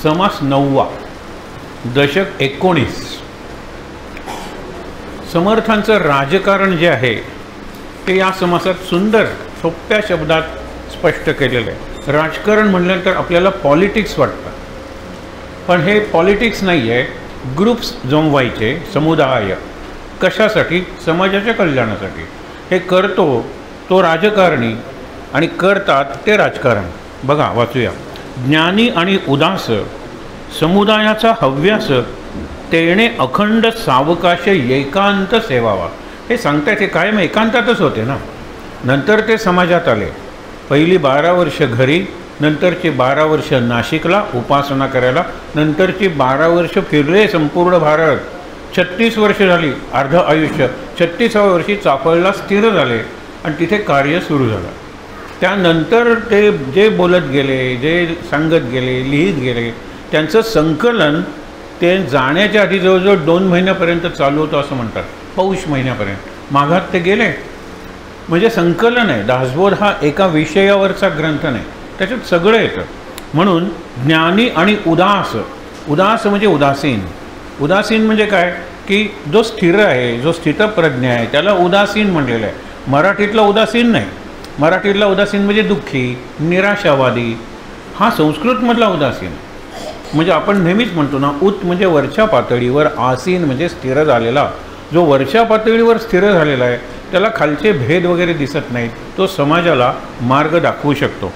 समास 9वा, दशक 19. समर्थांचं राजकारण जे आहे ते या समासात सुंदर सोप्या शब्दात स्पष्ट केलेलं आहे. राजकारण म्हटल्यानंतर आपल्याला पॉलिटिक्स वाटतं, पण हे पॉलिटिक्स नाही आहे. ग्रुप्स जमवायचे, समुदाय, कशासाठी? समाजाच्या कल्याणासाठी. हे करतो तो राजकारणी आणि करतात ते राजकारण. बघा, वाचूया. ज्ञानी आणि उदास समुदायाचा हव्यास तेणे अखंड सावकाश एकांत सेवावा. हे सांगतायत हे कायम एकांतातच होते ना. नंतर ते समाजात आले. पहिली 12 वर्ष घरी, नंतरची 12 वर्ष नाशिकला उपासना करायला, नंतरची 12 वर्ष फिरले संपूर्ण भारत. 36 वर्ष झाली, अर्ध आयुष्य. 36व्या वर्षी चाफळला स्थिर झाले आणि तिथे कार्य सुरू झालं. त्यानंतर ते जे बोलत गेले, जे सांगत गेले, लिहित गेले, त्यांचं संकलन ते जाण्याच्या आधी जवळजवळ 2 महिन्यापर्यंत चालू होतं असं म्हणतात. पौष महिन्यापर्यंत माघात ते गेले. म्हणजे संकलन आहे. दासबोध हा एका विषयावरचा ग्रंथ नाही, त्याच्यात सगळं येतं. म्हणून ज्ञानी आणि उदास. उदास म्हणजे उदासीन. उदासीन म्हणजे काय की जो स्थिर आहे, जो स्थितप्रज्ञ आहे, त्याला उदासीन म्हणलेलं आहे. मराठीतला उदासीन नाही. मराठीतला उदासीन म्हणजे दुःखी, निराशावादी. हा संस्कृतमधला उदासीन. म्हणजे आपण नेहमीच म्हणतो ना, उत म्हणजे वरच्या पातळीवर, आसीन म्हणजे स्थिर झालेला. जो वरच्या पातळीवर स्थिर झालेला आहे त्याला खालचे भेद वगैरे दिसत नाहीत. तो समाजाला मार्ग दाखवू शकतो.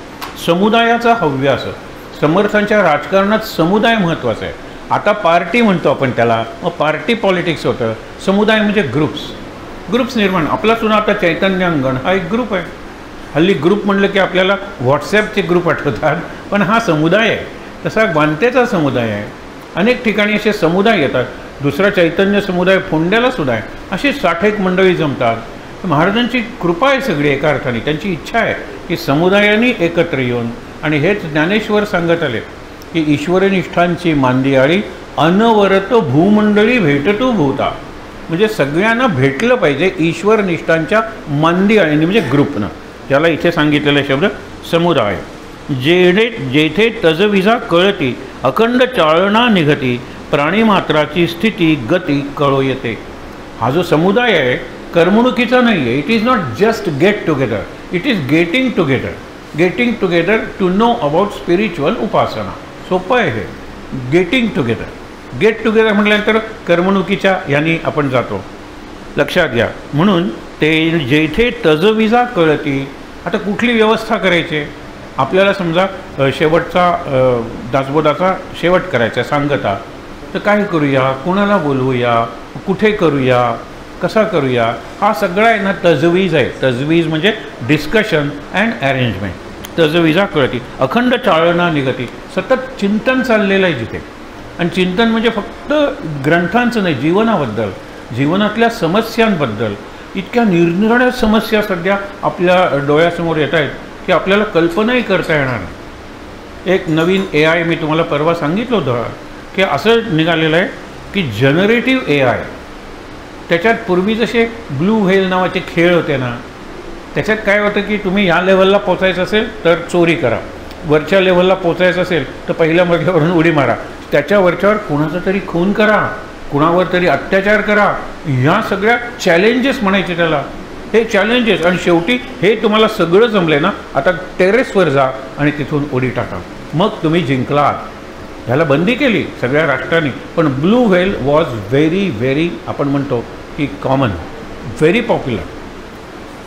समुदायाचा हव्यास. समर्थांच्या राजकारणात समुदाय महत्त्वाचा आहे. आता पार्टी म्हणतो आपण त्याला, मग पार्टी पॉलिटिक्स होतं. समुदाय म्हणजे ग्रुप्स निर्माण. आपला सुद्धा आता चैतन्य अंगण हा एक ग्रुप आहे. हल्ली ग्रुप म्हणलं की आपल्याला व्हॉट्सॲपचे ग्रुप आठवतात, पण हा समुदाय आहे. तसा वांतेचा समुदाय आहे. अनेक ठिकाणी असे समुदाय येतात. दुसरा चैतन्य समुदाय फोंड्याला सुद्धा आहे. अशी 60 मंडळी जमतात. महाराजांची कृपा आहे सगळी एका अर्थाने. त्यांची इच्छा आहे की समुदायाने एकत्र येऊन, आणि हेच ज्ञानेश्वर सांगत आले की ईश्वरनिष्ठांची मांदियाळी अनवरत भूमंडळी भेटतो भूता. म्हणजे सगळ्यांना भेटलं पाहिजे ईश्वरनिष्ठांच्या मांदियाळीने, म्हणजे ग्रुपनं. त्याला इथे सांगितलेला शब्द समुदाय. जेथे तजविजा कळती अखंड चालना निघती प्राणीमात्राची स्थिती गती कळो येते. हा जो समुदाय आहे करमणुकीचा नाही आहे. It is not just get together, it is getting together. Getting together to know about spiritual उपासना. सोपं आहे हे. Getting together. गेट टुगेदर म्हटल्यानंतर करमणुकीच्या यांनी आपण जातो. लक्षात घ्या. म्हणून ते जेथे तजविजा कळती. आता कुठली व्यवस्था करायची? आपल्याला समजा शेवटचा दासबोधाचा शेवट करायचा, सांगता. तर काय करूया, कुणाला बोलवूया, कुठे करूया, कसा करूया, हा सगळा आहे ना तजवीज आहे. तजवीज म्हणजे डिस्कशन अँड अरेंजमेंट. तजविजा कळती अखंड चालना निघती. सतत चिंतन चाललेलं आहे जिथे. आणि चिंतन म्हणजे फक्त ग्रंथांचं नाही, जीवनाबद्दल, जीवनातल्या समस्यांबद्दल. इतक्या निरनिराळ्या समस्या सध्या आपल्या डोळ्यासमोर येत आहेत की आपल्याला कल्पनाही करता येणार नाही. एक नवीन AI मी तुम्हाला परवा सांगितलं होतं की असं निघालेलं आहे की जनरेटिव्ह AI. त्याच्यात पूर्वी जसे ब्लू व्हेल नावाचे खेळ होते ना, त्याच्यात काय होतं की तुम्ही या लेवलला पोचायचं असेल तर चोरी करा, वरच्या लेवलला पोचायचं असेल तर पहिल्या मजल्यावरून उडी मारा, त्याच्या वरच्यावर कुणाचा तरी खून करा, कुणावर तरी अत्याचार करा. ह्या सगळ्या चॅलेंजेस म्हणायचे त्याला. हे चॅलेंजेस. आणि शेवटी हे तुम्हाला सगळं जमले ना, आता टेरेसवर जा आणि तिथून उडी टाका, मग तुम्ही जिंकलात. ह्याला बंदी केली सगळ्या राष्ट्रांनी. पण blue whale was very very, आपण म्हणतो की कॉमन, व्हेरी पॉप्युलर.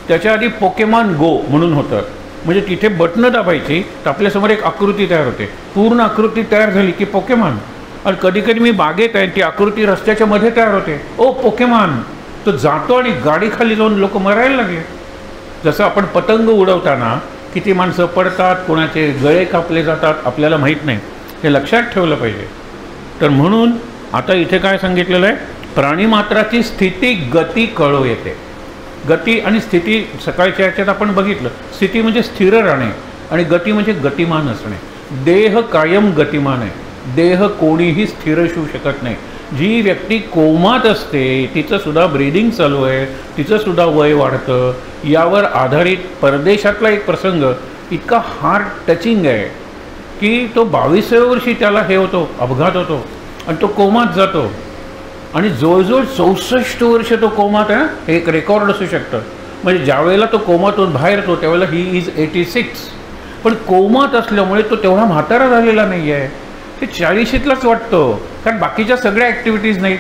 त्याच्या आधी पोकेमॉन गो म्हणून होतं. म्हणजे तिथे बटणं दाबायची तर आपल्यासमोर एक आकृती तयार होते. पूर्ण आकृती तयार झाली की पोकेमॉन. आणि कधी कधी मी बागेत आहे, ती आकृती रस्त्याच्या मध्ये तयार होते. ओ पोकेमॉन. तो जातो आणि गाडी खाली जाऊन लोक मरायला लागले. जसं आपण पतंग उडवताना किती माणसं पडतात, कोणाचे गळे कापले जातात, आपल्याला माहीत नाही. हे लक्षात ठेवलं पाहिजे. तर म्हणून आता इथे काय सांगितलेलं आहे, प्राणीमात्राची स्थिती गती कळो येते. गती आणि स्थिती सकाळच्या याच्यात आपण बघितलं. स्थिती म्हणजे स्थिर राहणे आणि गती म्हणजे गतिमान असणे. देह कायम गतिमान आहे. देह कोणीही स्थिर असू शकत नाही. जी व्यक्ती कोमात असते तिचंसुद्धा ब्रीदिंग चालू आहे, तिचंसुद्धा वय वाढतं. यावर आधारित परदेशातला एक प्रसंग इतका हार्ट टचिंग आहे की तो 22व्या वर्षी त्याला हे होतो, अपघात होतो आणि तो कोमात जातो आणि जवळजवळ 64 वर्ष तो कोमात आहे. हे एक रेकॉर्ड असू शकतं. म्हणजे ज्यावेळेला तो कोमातून बाहेर येतो त्यावेळेला ही इज 86. पण कोमात असल्यामुळे तो तेवढा म्हातारा झालेला नाही आहे. ते 40शीतलाच वाटतो, कारण बाकीच्या सगळ्या ॲक्टिव्हिटीज नाहीत,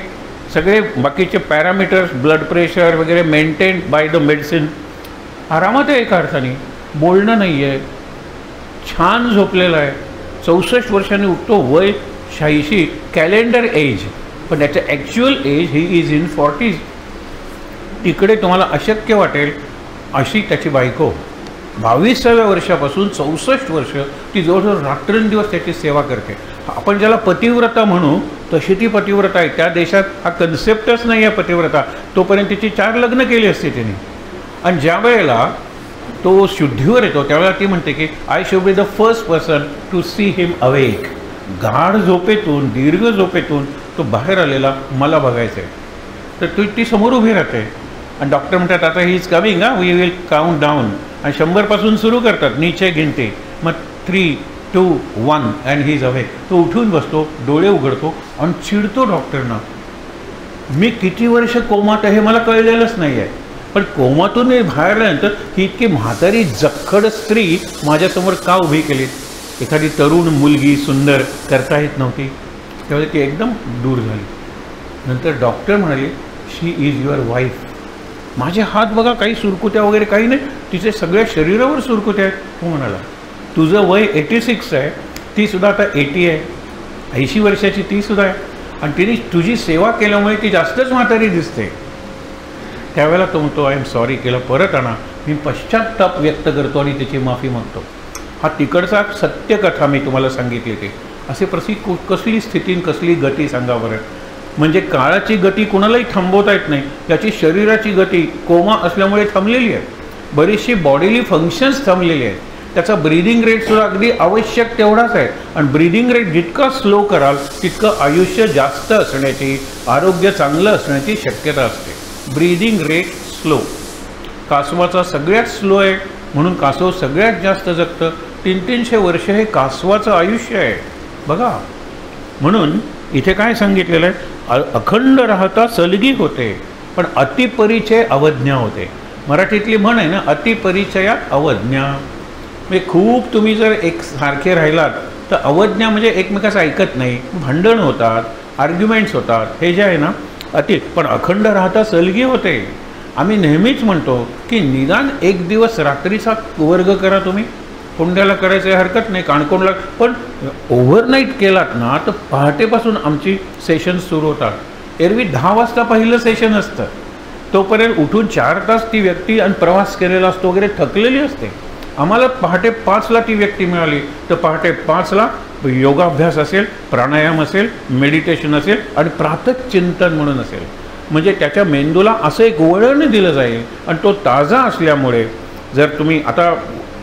सगळे बाकीचे पॅरामीटर्स, ब्लड प्रेशर वगैरे मेंटेन बाय द मेडिसिन. आरामात आहे एका अर्थाने, बोलणं नाही आहे, छान झोपलेला आहे. 64 वर्षांनी उठतो, वय 86 कॅलेंडर एज, पण त्याचं actual age he is in 40s. तिकडे तुम्हाला अशक्य वाटेल अशी त्याची बायको 22व्या वर्षापासून 64 वर्ष ती जवळजवळ रात्रंदिवस त्याची सेवा करते. आपण ज्याला पतिव्रता म्हणू तशी ती पतिव्रता आहे. त्या देशात हा कन्सेप्टच नाही आहे पतिव्रता. तोपर्यंत तिची 4 लग्न केली असते तिने. आणि ज्या वेळेला तो शुद्धीवर येतो त्यावेळेला ती म्हणते की I should be the first person to see him awake. गाढ झोपेतून, दीर्घ झोपेतून तो बाहेर आलेला मला बघायचं आहे. तर ती समोर उभी राहते आणि डॉक्टर म्हणतात आता he is coming, we will count down. आणि 100पासून सुरू करतात, नीचे गिनते. मग 3, 2, 1 अँड ही इज अवेक. तो उठून बसतो, डोळे उघडतो आणि चिडतो डॉक्टरना, मी किती वर्ष कोमात आहे मला कळलेलंच नाही आहे. पण कोमातून बाहेर आल्यानंतर ही इतकी म्हातारी जखड स्त्री माझ्यासमोर का उभी केली. एखादी तरुण मुलगी सुंदर करता येत नव्हती, त्यावेळी ती एकदम दूर झाली. नंतर डॉक्टर म्हणाले शी इज युअर वाईफ. माझे हात बघा, काही सुरकुत्या वगैरे काही नाही, तिचे सगळ्या शरीरावर सुरकुत्या आहेत. तो म्हणाला तुझं वय 86 आहे, तीसुद्धा आता 80 आहे, 80 वर्षाची तीसुद्धा आहे, आणि तिने तुझी सेवा केल्यामुळे ती जास्तच म्हातारी दिसते. त्यावेळेला तो म्हणतो आय एम सॉरी, केलं परत आणा, मी पश्चात्ताप व्यक्त करतो आणि त्याची माफी मागतो. हा तिकडचा सत्यकथा मी तुम्हाला सांगितली. ते असे कसली स्थिती, कसली गती सांगा बरं. म्हणजे काळाची गती कुणालाही थांबवता येत नाही, त्याची शरीराची गती कोमा असल्यामुळे थांबलेली आहे. बरीचशी बॉडीली फंक्शन्स थांबलेली आहेत. त्याचा ब्रीदिंग रेटसुद्धा अगदी आवश्यक तेवढाच आहे. आणि ब्रीदिंग रेट जितका स्लो कराल तितकं आयुष्य जास्त असण्याची, आरोग्य चांगलं असण्याची शक्यता असते. Breathing rate slow. कासवाचा सगळ्यात स्लो आहे म्हणून कासव सगळ्यात जास्त जगतं. 300-300 वर्ष हे कासवाचं आयुष्य आहे बघा. म्हणून इथे काय सांगितलेलं आहे, अखंड राहता सलगी होते पण अतिपरिचय अवज्ञा होते. मराठीतली म्हण आहे ना, अतिपरिचयात अवज्ञा. म्हणजे खूप तुम्ही जर एक सारखे राहिलात तर अवज्ञा म्हणजे एकमेकाचं ऐकत नाही, भांडण होतात, आर्ग्युमेंट्स होतात, हे जे आहे ना अति. पण अखंड राहता सलगी होते. आम्ही नेहमीच म्हणतो की निदान एक दिवस रात्रीचा वर्ग करा तुम्ही. पुण्याला करायचं हरकत नाही, काणकोणला, पण ओव्हरनाईट केलात ना तर पहाटेपासून आमची सेशन सुरू होतात. एरवी 10 वाजता पहिलं सेशन असतं, तोपर्यंत उठून 4 तास ती व्यक्ती आणि प्रवास केलेला असतो वगैरे, थकलेली असते. आम्हाला पहाटे 5ला ती व्यक्ती मिळाली तर पहाटे 5ला योगाभ्यास असेल, प्राणायाम असेल, मेडिटेशन असेल आणि प्रातःचिंतन म्हणून असेल. म्हणजे त्याच्या मेंदूला असं एक वळण दिलं जाईल आणि तो ताजा असल्यामुळे जर तुम्ही आता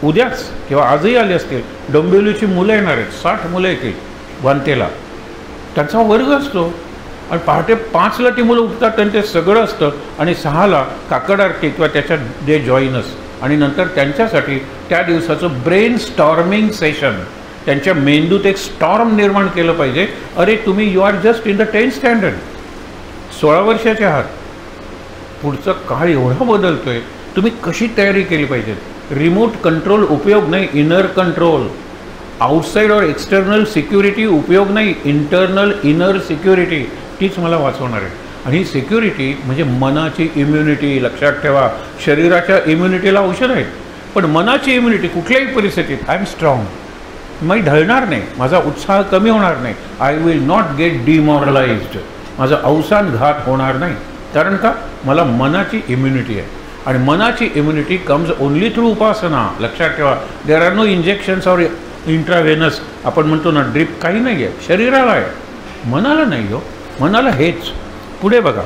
उद्याच किंवा आजही आले असतील, डोंबिवलीची मुलं येणार आहेत, 60 मुलं येतील वांतेला, त्यांचा वर्ग असतो. आणि पहाटे 5ला ती मुलं उठतात आणि ते सगळं असतं. आणि 6ला काकड आरती किंवा त्याच्या डे जॉईनस. आणि नंतर त्यांच्यासाठी त्या दिवसाचं ब्रेन स्टॉर्मिंग सेशन. त्यांच्या मेंदूत एक स्टॉर्म निर्माण केलं पाहिजे. अरे तुम्ही you are just in the 10th standard, 16 वर्षाचे आहात, पुढचा काळ एवढा बदलतोय, तुम्ही कशी तयारी केली पाहिजे. रिमोट कंट्रोल उपयोग नाही, इनर कंट्रोल. आउटसाईड और एक्सटर्नल सिक्युरिटी उपयोग नाही, इंटरनल इनर सिक्युरिटी, तीच मला वाचवणार आहे. आणि ही सिक्युरिटी म्हणजे मनाची इम्युनिटी. लक्षात ठेवा, शरीराच्या इम्युनिटीला औषध आहेत, पण मनाची इम्युनिटी कुठल्याही परिस्थितीत आय एम स्ट्रॉंग, मी ढळणार नाही, माझा उत्साह कमी होणार नाही, आय विल नॉट गेट डिमॉरलाइज्ड, माझा अवसान घात होणार नाही. कारण का, मला मनाची इम्युनिटी आहे. आणि मनाची इम्युनिटी कम्स ओनली थ्रू उपासना. लक्षात ठेवा, देर आर नो इंजेक्शन्स और इंट्राव्हेनस, आपण म्हणतो ना ड्रिप, काही नाही आहे, शरीराला आहे, मनाला नाही हो. मनाला हेच. पुढे बघा,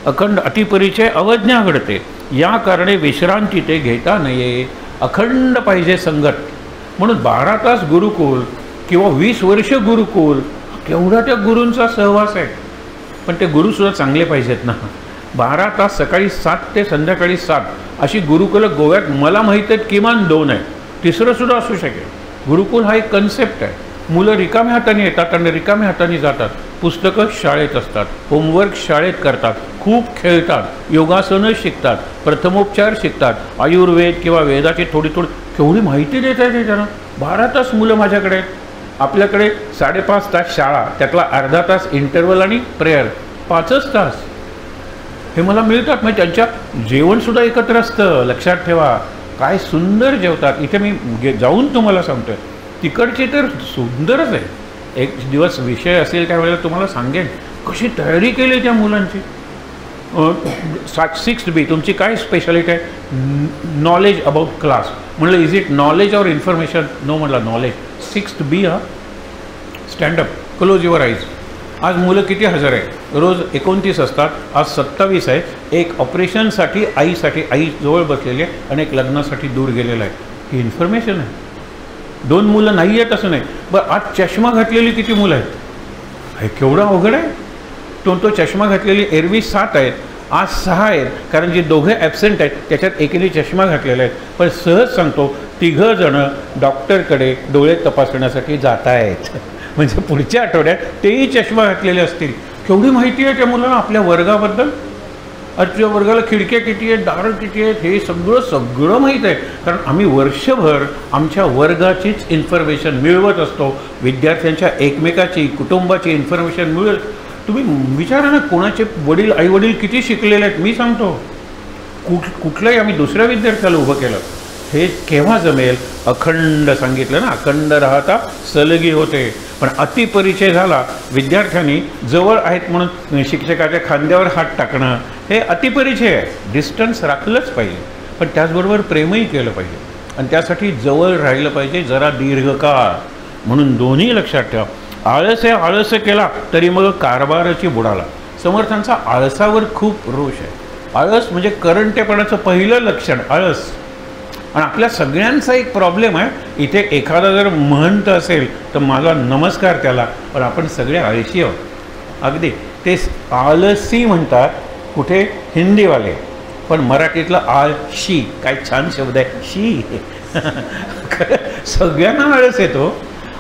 अखंड अतिपरिचय अवज्ञा घडते, या कारणे विश्रांती ते घेता नये. अखंड पाहिजे संगत. म्हणून 12 तास गुरुकुल किंवा 20 वर्ष गुरुकुल, केवढा त्या गुरूंचा सहवास आहे. पण ते गुरुसुद्धा चांगले पाहिजेत ना. 12 तास सकाळी 7 ते संध्याकाळी 7 अशी गुरुकुलं गोव्यात मला माहीत आहेत किमान 2 आहे, तिसरंसुद्धा असू शकेल. गुरुकुल हा एक कन्सेप्ट आहे. मुलं रिकाम्या हाताने येतात आणि रिकाम्या हाताने जातात. पुस्तकं शाळेत असतात, होमवर्क शाळेत करतात, खूप खेळतात, योगासनं शिकतात, प्रथमोपचार शिकतात, आयुर्वेद किंवा वेदाची थोडी केवढी माहिती देत आहे त्यांना. 12 तास मुलं माझ्याकडे आहेत. आपल्याकडे 5.5 तास शाळा, त्यातला अर्धा तास इंटरवल आणि प्रेयर, 5च तास हे मला मिळतात. म्हणजे त्यांच्या जेवणसुद्धा एकत्र असतं. लक्षात ठेवा, काय सुंदर जेवतात. इथे मी जाऊन तुम्हाला सांगतोय, तिकडचे तर सुंदरच आहे. एक दिवस विषय असेल त्यावेळेला तुम्हाला सांगेन कशी तयारी केली त्या मुलांची. 6B तुमची काय स्पेशालिटी आहे? Knowledge about class. म्हणलं is it knowledge or information? नो म्हटलं नॉलेज. 6B हा. Stand up, close your eyes. आज मुलं किती हजर आहे? रोज 29 असतात, आज 27 आहे. एक ऑपरेशनसाठी आईसाठी आई जवळ बसलेली आहे आणि एक लग्नासाठी दूर गेलेला आहे. ही इन्फॉर्मेशन आहे. 2 मुलं नाही आहेत असं नाही. बरं, आज चष्मा घातलेली किती मुलं आहेत? हे केवढं अवघड आहे. तो चष्मा घातलेली एरवी 7 आहेत, आज 6 आहेत. कारण जे दोघे ॲबसेंट आहेत त्याच्यात एकीने चष्मा घातलेला आहे. पण सहज सांगतो, 3 जणं डॉक्टरकडे डोळे तपासण्यासाठी जात आहेत. म्हणजे पुढच्या आठवड्यात तेही चष्मा घातलेले असतील. केवढी माहिती आहे त्या मुलांना आपल्या वर्गाबद्दल. आजच्या वर्गाला खिडक्या किती आहेत, दारं किती आहेत, हे सगळं माहीत आहे. कारण आम्ही वर्षभर आमच्या वर्गाचीच इन्फॉर्मेशन मिळवत असतो. विद्यार्थ्यांच्या एकमेकाची, कुटुंबाची इन्फॉर्मेशन मिळेल. तुम्ही विचारा ना, कोणाचे वडील आईवडील किती शिकलेले आहेत. मी सांगतो, कुठलंही आम्ही दुसऱ्या विद्यार्थ्याला उभं केलं. हे केव्हा जमेल? अखंड सांगितलं ना, अखंड राहता सलगी होते. पण अतिपरिचय झाला, विद्यार्थ्यांनी जवळ आहेत म्हणून शिक्षकाच्या खांद्यावर हात टाकणं, हे अतिपरिचय आहे. डिस्टन्स राखलंच पाहिजे, पण त्याचबरोबर प्रेमही केलं पाहिजे आणि त्यासाठी जवळ राहिलं पाहिजे जरा दीर्घकाळ. म्हणून दोन्ही लक्षात ठेवा. आळस केला तरी मग कारभाराची बुडाला. समर्थांचा आळसावर खूप रोष आहे. आळस म्हणजे करंटेपणाचं पहिलं लक्षण आळस. आणि आपल्या सगळ्यांचा एक प्रॉब्लेम आहे. इथे एखादा जर महंत असेल तर माझा नमस्कार त्याला, पण आपण सगळे आळशी आहोत. अगदी ते आळसी म्हणतात कुठे? हिंदीवाले. पण मराठीतलं आळशी, काय छान शब्द आहे, शी. सगळ्यांना आळस येतो.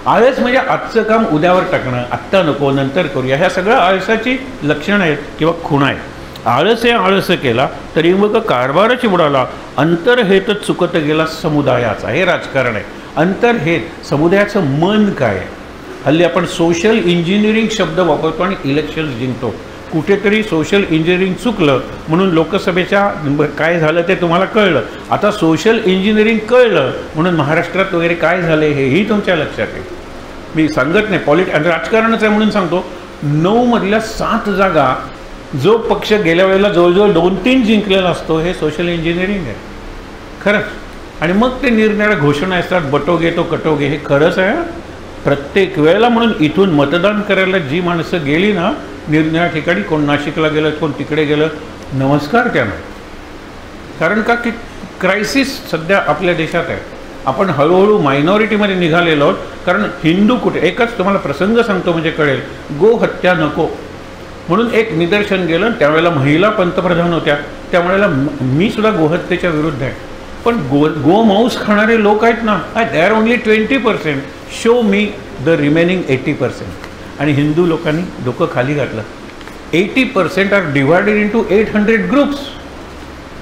आळस म्हणजे आजचं काम उद्यावर टाकणं, आत्ता नको नंतर करूया, ह्या सगळ्या आळसाची लक्षणं आहेत किंवा खुणा आहेत. आळस केला तरी मग कारभाराची बुडाला. अंतर्हेतच चुकत गेला समुदायाचा. हे राजकारण आहे. अंतर्हेत, समुदायाचं मन काय आहे? हल्ली आपण सोशल इंजिनिअरिंग शब्द वापरतो आणि इलेक्शन्स जिंकतो. कुठेतरी सोशल इंजिनिअरिंग चुकलं म्हणून लोकसभेच्या काय झालं ते तुम्हाला कळलं. आता सोशल इंजिनिअरिंग कळलं म्हणून महाराष्ट्रात वगैरे काय झाले हेही तुमच्या लक्षात येईल. मी सांगत नाही, राजकारणच आहे म्हणून सांगतो. 9 मधल्या 7 जागा जो पक्ष गेल्या वेळेला जवळजवळ 2-3 जिंकलेला असतो, हे सोशल इंजिनिअरिंग आहे खरंच. आणि मग ते निरनिराळ्या घोषणा असतात, बटोगे तो कटोगे, हे खरंच आहे प्रत्येक वेळेला. म्हणून इथून मतदान करायला जी माणसं गेली ना निरनिराळ्या ठिकाणी, कोण नाशिकला गेलं, कोण तिकडे गेलं, नमस्कार त्यांना. कारण का की क्रायसिस सध्या आपल्या देशात आहे. आपण हळूहळू मायनॉरिटीमध्ये निघालेलो आहोत. कारण हिंदू कुठे, एकच तुम्हाला प्रसंग सांगतो म्हणजे कळेल. गो हत्या नको म्हणून एक निदर्शन गेलं. त्यावेळेला महिला पंतप्रधान होत्या, त्यावेळेला मी सुद्धा गोहत्येच्या विरुद्ध आहे. पण गो मांस खाणारे लोक आहेत ना, they are only 20%. Show me the remaining 80%. आणि हिंदू लोकांनी डोकं खाली घातलं. 80% आर डिवायडेड इंटू 800 ग्रुप्स.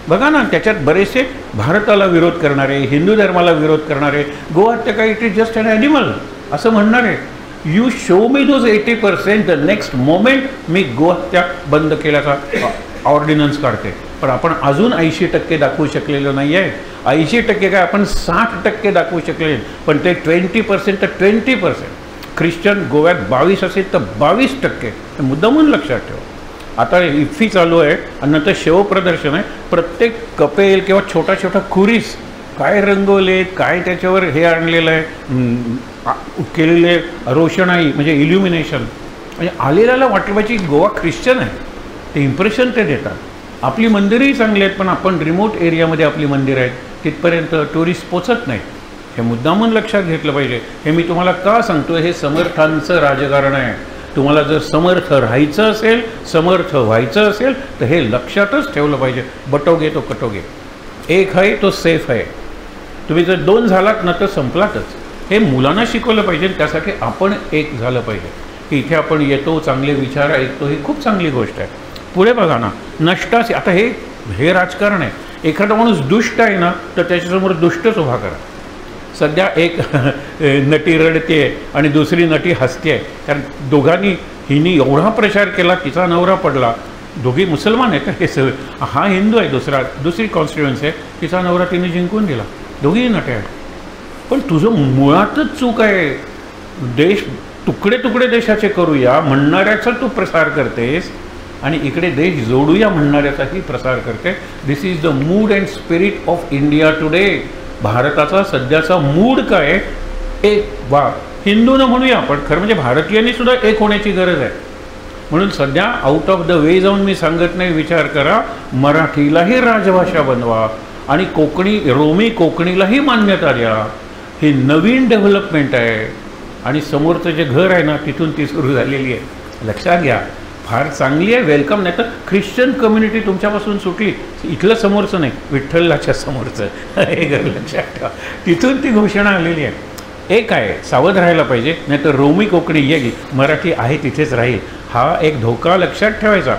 बघा ना, त्याच्यात बरेचसे भारताला विरोध करणारे, हिंदू धर्माला विरोध करणारे, गोहत्या काय it is just an animal असं म्हणणारे. You show me those 80%, the next moment मी गोहत्या बंद केल्याचा ऑर्डिनन्स काढते. पण आपण अजून 80% दाखवू शकलेलो नाही आहे. 80% काय, आपण 60% दाखवू शकले. पण ते 20% तर 20%. ख्रिश्चन गोव्यात 22 असेल तर 22%. मुद्दामून लक्षात ठेवा. आता इफ्फी चालू आहे आणि नंतर शवप्रदर्शन आहे. प्रत्येक कपेल किंवा छोटा छोटा खुरीस काय रंगवले, काय त्याच्यावर हे आणलेलं आहे केलेले रोषणाई म्हणजे इल्युमिनेशन. म्हणजे आलेल्याला वाटलं पाहिजे गोवा ख्रिश्चन आहे, ते इम्प्रेशन ते देतात. आपली मंदिरही चांगली आहेत, पण आपण रिमोट एरियामध्ये आपली मंदिरं आहेत, तिथपर्यंत टुरिस्ट पोचत नाहीत. हे मुद्दामून लक्षात घेतलं पाहिजे. हे मी तुम्हाला का सांगतो? हे समर्थांचं राजकारण आहे. तुम्हाला जर समर्थ राहायचं असेल, समर्थ व्हायचं असेल तर हे लक्षातच ठेवलं पाहिजे. बटोगे तो कटोगे. एक आहे तो सेफ आहे. तुम्ही जर 2 झालात ना तर संपलातच. हे मुलांना शिकवलं पाहिजे. त्यासाठी आपण एक झालं पाहिजे की इथे आपण येतो, चांगले विचार ऐकतो, ही खूप चांगली गोष्ट आहे. पुढे बघा ना, नष्टासी. आता हे राजकारण आहे. एखादा माणूस दुष्ट आहे ना, तर त्याच्यासमोर दुष्टच उभा करा. सध्या एक नटी रडते आणि दुसरी नटी हसते आहे, कारण दोघांनी हिनी एवढा प्रचार केला, तिचा नवरा पडला. दोघी मुसलमान आहेत, हे हा हिंदू आहे, दुसरी कॉन्स्टिट्युएन्सी आहे, तिचा नवरा तिने जिंकून दिला. दोघीही नटे आहेत. पण तुझं मुळातच चूक आहे. देश तुकडे तुकडे देशाचे करूया म्हणणाऱ्याचा तू प्रसार करतेस आणि इकडे देश जोडूया म्हणणाऱ्याचाही प्रसार करते. This is the mood and spirit of India today. भारताचा सध्याचा मूड काय? एक हिंदूनं म्हणूया आपण, खरं म्हणजे भारतीयांनी सुद्धा एक होण्याची गरज आहे. म्हणून सध्या आउट ऑफ द वे जाऊन मी सांगत नाही, विचार करा, मराठीलाही राजभाषा बनवा आणि रोमी कोकणीलाही मान्यता द्या. ही नवीन डेव्हलपमेंट आहे आणि समोरचं जे घर आहे ना, तिथून ती सुरू झालेली आहे. लक्षात घ्या, फार चांगली आहे, वेलकम. नाही तर ख्रिश्चन कम्युनिटी तुमच्यापासून सुटली, इथलं समोरचं नाही, विठ्ठलाच्या समोरचं हे घर लक्षात ठेवा. तिथून ती घोषणा आलेली आहे. एक आहे, सावध राहायला पाहिजे, नाही तर रोमी कोकणी येईल, मराठी आहे तिथेच राहील, हा एक धोका लक्षात ठेवायचा.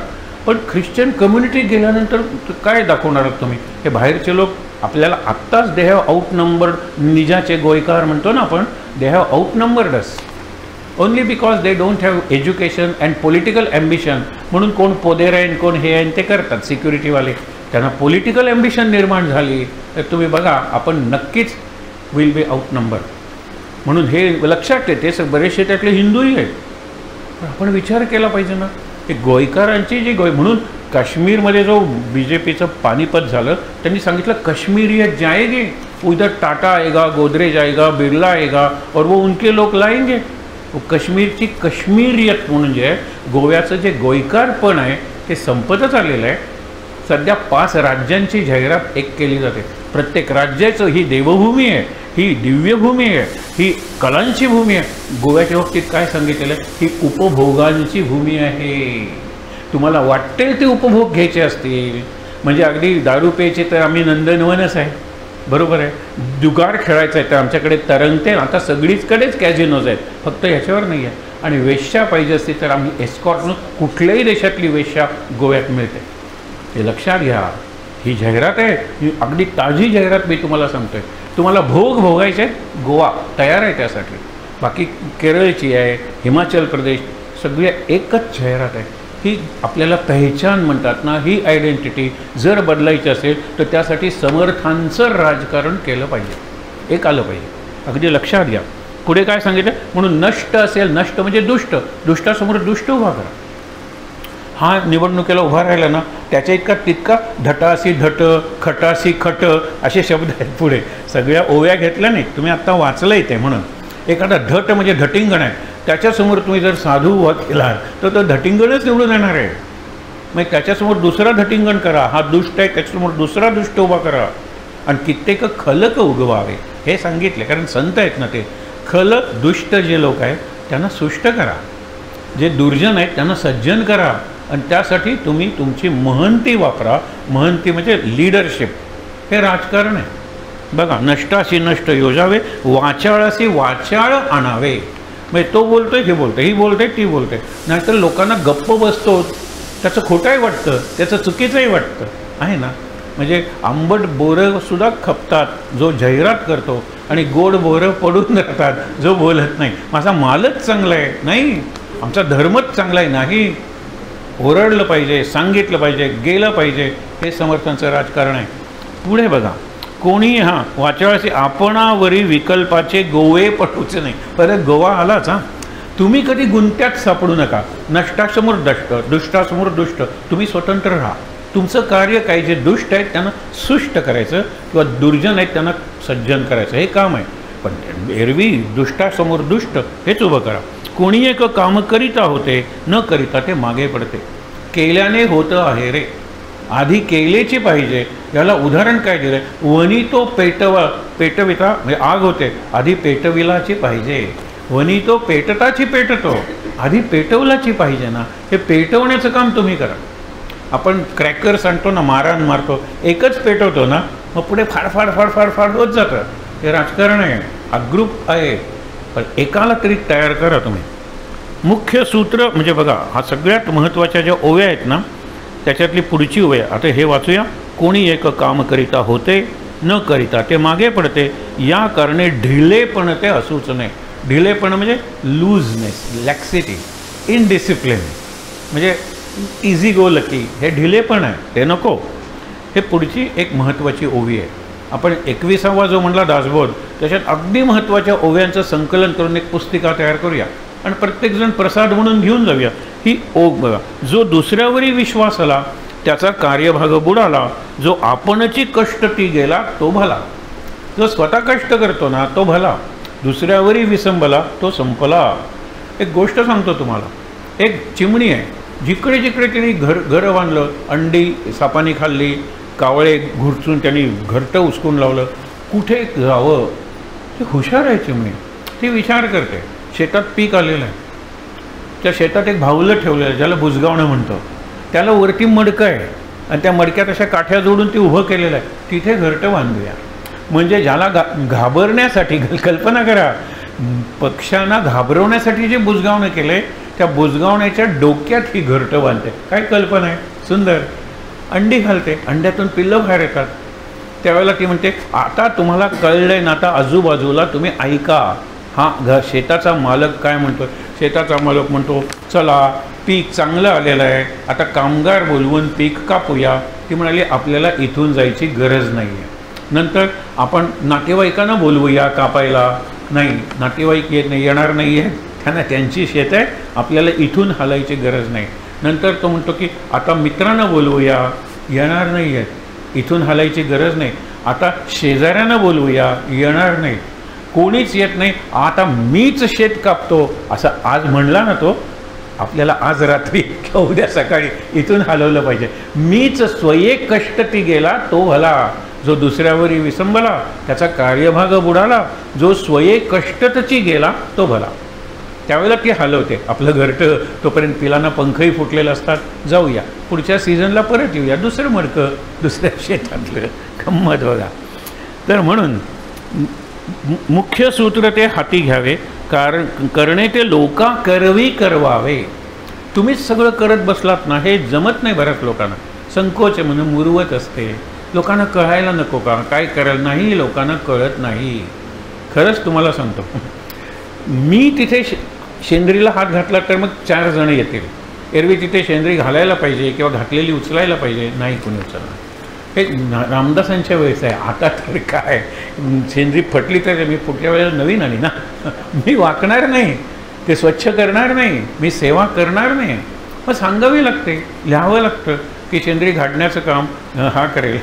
पण ख्रिश्चन कम्युनिटी गेल्यानंतर काय दाखवणार आहात तुम्ही? हे बाहेरचे लोक आपल्याला आत्ताच दे हॅव आउटनंबर्ड. निजाचे गोयकार म्हणतो ना आपण, they have outnumbered us only because they don't have education and political ambition. म्हणून कोण पोदेर आहे, कोण हे आहे ते करतात सिक्युरिटीवाले. त्यांना पॉलिटिकल ॲम्बिशन निर्माण झाली तर तुम्ही बघा, आपण नक्कीच विल बी आउटनंबर. म्हणून हे लक्षात येते. बरेचसे त्यातले हिंदूही आहेत, पण आपण विचार केला पाहिजे ना, की गोयकारांची जी म्हणून काश्मीरमध्ये जो BJPचं पानिपत झालं, त्यांनी सांगितलं कश्मीरियत जाएगी, उधर टाटा आएगा, गोदरेज आएगा, बिर्ला आएगा और वो उनके लोक लाएंगे. काश्मीरची कश्मीरियत म्हणून जे गोव्याचं जे गोयकारपण आहे ते संपतच आलेलं आहे. सध्या 5 राज्यांची जाहिरात एक केली जाते. प्रत्येक राज्याचं ही देवभूमी आहे, ही दिव्यभूमी आहे, ही कलांची भूमी आहे. गोव्याच्या बाबतीत काय सांगितलेलं आहे? ही उपभोगांची भूमी आहे. तुम्हाला वाटेल ते उपभोग घ्यायचे असतील, म्हणजे अगदी दारू प्यायचे तर आम्ही नंदनवनच आहे, बरोबर आहे. जुगार खेळायचं आहे तर आमच्याकडे तरंगते. आता सगळीचकडेच कॅझिनोज आहेत, फक्त ह्याच्यावर नाही आहे. आणि वेश्या पाहिजे असते तर आम्ही एस्कॉर्ट, कुठल्याही देशातली वेश्या गोव्यात मिळते, हे लक्षात घ्या. ही जाहिरात आहे, ही अगदी ताजी जाहिरात मी तुम्हाला सांगतो आहे. तुम्हाला भोग भोगायचे आहेत, गोवा तयार आहे त्यासाठी. बाकी केरळची आहे, हिमाचल प्रदेश, सगळी एकच जाहिरात आहे. ही आपल्याला पहिचान म्हणतात ना, ही आयडेंटिटी जर बदलायची असेल तर त्यासाठी समर्थांचं राजकारण केलं पाहिजे, एक आलं पाहिजे. अगदी लक्षात घ्या. पुढे काय सांगितलं? म्हणून नष्ट असेल, नष्ट म्हणजे दुष्ट, दुष्टासमोर दुष्ट उभा करा. हा निवडणुकीला उभा राहिला ना, त्याच्या इतका तितका धटासी धट, खटासी खट असे शब्द आहेत पुढे. सगळ्या ओव्या घेतल्या नाही, तुम्ही आत्ता वाचलं इथे. म्हणून एखादा धट म्हणजे धटिंगण आहे, त्याच्यासमोर तुम्ही जर साधू उभा केला तर तो धटिंगणच निवडून येणार आहे. मग त्याच्यासमोर दुसरा धटिंगण करा, हा दुष्ट आहे, त्याच्यासमोर दुसरा दुष्ट उभा करा आणि कित्येक खलक उगवावे हे सांगितले. कारण संत आहेत ना ते. खल दुष्ट जे लोक आहेत त्यांना सुष्ट करा, जे दुर्जन आहेत त्यांना सज्जन करा आणि त्यासाठी तुम्ही तुमची महंती वापरा. महंती म्हणजे लीडरशिप, हे राजकारण आहे. बघा, नष्टाशी नष्ट योजावे, वाचाळाशी वाचाळ आणावे. म्हणजे तो बोलतोय, हे बोलतोय, ही बोलते, ती बोलते. नाहीतर लोकांना गप्प बसतो, त्याचं खोटंही वाटतं, त्याचं चुकीचंही वाटतं, आहे ना. म्हणजे आंबट बोरंसुद्धा खपतात जो जाहिरात करतो आणि गोड बोरं पडून राहतात जो बोलत नाही. माझा मालच चांगला आहे, नाही आमचा धर्मच चांगला आहे, नाही. ओरडलं पाहिजे, सांगितलं पाहिजे, गेलं पाहिजे, हे समर्थांचं राजकारण आहे. पुढे बघा, कोणी वाचाळाशी आपणावरी विकल्पाचे गोवे पटूचे नाही. परत गोवा आलाच. तुम्ही कधी गुंत्यात सापडू नका. नष्टासमोर दष्ट, दुष्टासमोर दुष्ट, तुम्ही स्वतंत्र राहा. तुमचं कार्य काय, जे दुष्ट आहेत त्यांना सुष्ट करायचं किंवा दुर्जन आहेत त्यांना सज्जन करायचं, हे काम आहे. पण एरवी दुष्टासमोर दुष्ट हेच उभं करा. कोणी एक काम करिता होते, न करिता ते मागे पडते. केल्याने होतं आहे रे, आधी केलेची पाहिजे. याला उदाहरण काय दिलं? वनी तो पेटविता म्हणजे आग होते, आधी पेटविलाची पाहिजे. वनी तो पेटताची पेटतो, आधी पेटवलाची पाहिजे ना. हे पेटवण्याचं काम तुम्ही करा. आपण क्रॅकर्स आणतो ना, मारहाण मारतो, एकच पेटवतो ना, मग पुढे फाड फाड फाड फाड फाड होत जातं. हे राजकारण आहे. ग्रुप आहे, पण एकाला तरी तयार करा तुम्ही. मुख्य सूत्र म्हणजे बघा, हा सगळ्यात महत्त्वाच्या ज्या ओव्या आहेत ना, त्याच्यातली पुढची ओव्या आता हे वाचूया. कोणी एक काम करिता होते, न करिता ते मागे पडते, या कारणे ढिलेपण ते असूच नये. ढिलेपण म्हणजे लूजनेस, लॅक्सिटी, इनडिसिप्लिन, म्हणजे इझी गो लकी, हे ढिलेपण आहे, ते नको. हे पुढची एक महत्त्वाची ओवी आहे. आपण 21वा जो म्हणला दासबोध, त्याच्यात अगदी महत्त्वाच्या ओव्यांचं संकलन करून एक पुस्तिका तयार करूया आणि प्रत्येकजण प्रसाद म्हणून घेऊन जाऊया. ही ओघ बघा. जो दुसऱ्यावरी विश्वास आला त्याचा कार्यभाग बुडाला, जो आपणची कष्ट ती गेला तो भला. जो स्वतः कष्ट करतो ना तो भला, दुसऱ्यावरी विसंबला तो संपला. एक गोष्ट सांगतो तुम्हाला. एक चिमणी आहे, जिकडे जिकडे तिने घरं बांधलं, अंडी सापानी खाल्ली, कावळे घुरचून त्यांनी घरटं उचकून लावलं, कुठे जावं. ती हुशार आहे चिमणी. ती विचार करते. शेतात पीक आलेलं आहे, त्या शेतात एक भावलं ठेवलेलं आहे ज्याला बुजगावणं म्हणतो. त्याला वरती मडकं आहे आणि त्या मडक्यात अशा काठ्या जोडून ती उभं केलेलं आहे. तिथे घरटं बांधूया. म्हणजे ज्याला घाबरण्यासाठी, कल्पना करा, पक्ष्यांना घाबरवण्यासाठी जे बुजगावणं केलं आहे, त्या बुजगावण्याच्या डोक्यात ही घरटं बांधते. काय कल्पना आहे, सुंदर. अंडी घालते, अंड्यातून पिल्लं बाहेर येतात. त्यावेळेला ती म्हणते, आता तुम्हाला कळलंय ना, आता आजूबाजूला तुम्ही ऐका. हा शेताचा मालक काय म्हणतो? शेताचा मालक म्हणतो, चला पीक चांगलं आलेलं आहे, आता कामगार बोलवून पीक कापूया. ती म्हणाली, आपल्याला इथून जायची गरज नाही आहे. नंतर आपण नातेवाईकांना बोलवूया कापायला. नाही, नातेवाईक येणार नाही आहे, त्यांना त्यांची शेत आहे, आपल्याला इथून हलायची गरज नाही. नंतर तो म्हणतो की आता मित्रांना बोलवूया, येणार नाही आहेत, इथून हलायची गरज नाही. आता शेजाऱ्यांना बोलवूया, येणार नाही, कोणीच येत नाही, आता मीच शेत कापतो असं आज म्हणला ना तो, आपल्याला आज रात्री किंवा उद्या सकाळी इथून हलवलं पाहिजे. मीच स्वये कष्ट ती गेला तो भला, जो दुसऱ्यावरी विसंबला त्याचा कार्यभाग बुडाला, जो स्वये कष्टतची गेला तो भला. त्यावेळेला ती हलवते आपलं घरटं. तोपर्यंत पिलांना पंखही फुटलेलं असतात. जाऊया पुढच्या सीझनला परत येऊया, दुसरं मडकं दुसऱ्या शेतातलं. गंमत बघा. तर म्हणून मुख्य सूत्र ते हाती घ्यावे, कारण करणे ते लोका करवी करवावे. तुम्हीच सगळं करत बसलात ना, हे जमत नाही. बऱ्याच लोकांना संकोच म्हणून मुरवत असते. लोकांना कळायला नको का काय करायला? नाही, लोकांना कळत नाही. खरंच तुम्हाला सांगतो, मी तिथे शेंद्रीला हात घातला तर मग 4 जण येतील. एरवी तिथे शेंद्री घालायला पाहिजे किंवा घातलेली उचलायला पाहिजे, नाही कोणी उचलणार. हे रामदासांच्या वेळेस आहे. आता तर काय, शेंद्री फटली तर मी पुढच्या वेळेला नवीन आली ना, मी वाकणार नाही, ते स्वच्छ करणार नाही, मी सेवा करणार नाही. मग सांगावी लागते, लिहावं लागतं की शेंद्री घालण्याचं काम हा करेल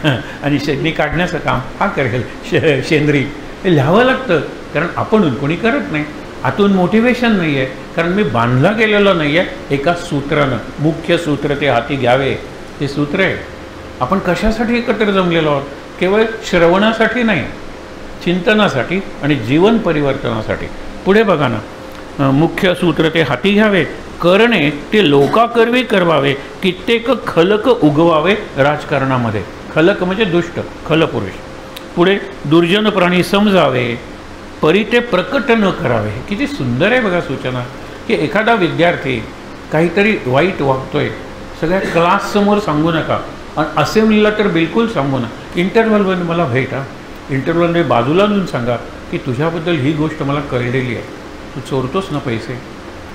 आणि शेंद्री काढण्याचं काम हा करेल शेंद्री. हे लिहावं लागतं, कारण आपण कोणी करत नाही. आतून मोटिवेशन नाही आहे, कारण मी बांधला गेलेलो नाही आहे एका सूत्रानं. मुख्य सूत्र ते हाती घ्यावे, हे सूत्र आहे. आपण कशासाठी एकत्र जमलेलो आहोत? केवळ श्रवणासाठी नाही, चिंतनासाठी आणि जीवन परिवर्तनासाठी. पुढे बघा ना, मुख्य सूत्र ते हाती घ्यावे, करणे ते लोकाकरवी करवावे, कित्येक खलक उगवावे राजकारणामध्ये. खलक म्हणजे दुष्ट, खलपुरुष. पुढे दुर्जन प्राणी समजावे, परी ते प्रकट न करावे. किती सुंदर आहे बघा सूचना, की एखादा विद्यार्थी काहीतरी वाईट वागतोय, सगळ्या क्लाससमोर सांगू नका, आणि असेंब्लीला तर बिलकुल सांगू नका. इंटरव्हलमध्ये मला भेटा, इंटरव्हलमध्ये बाजूला येऊन सांगा की तुझ्याबद्दल ही गोष्ट मला कळलेली आहे, तू चोरतोस ना पैसे?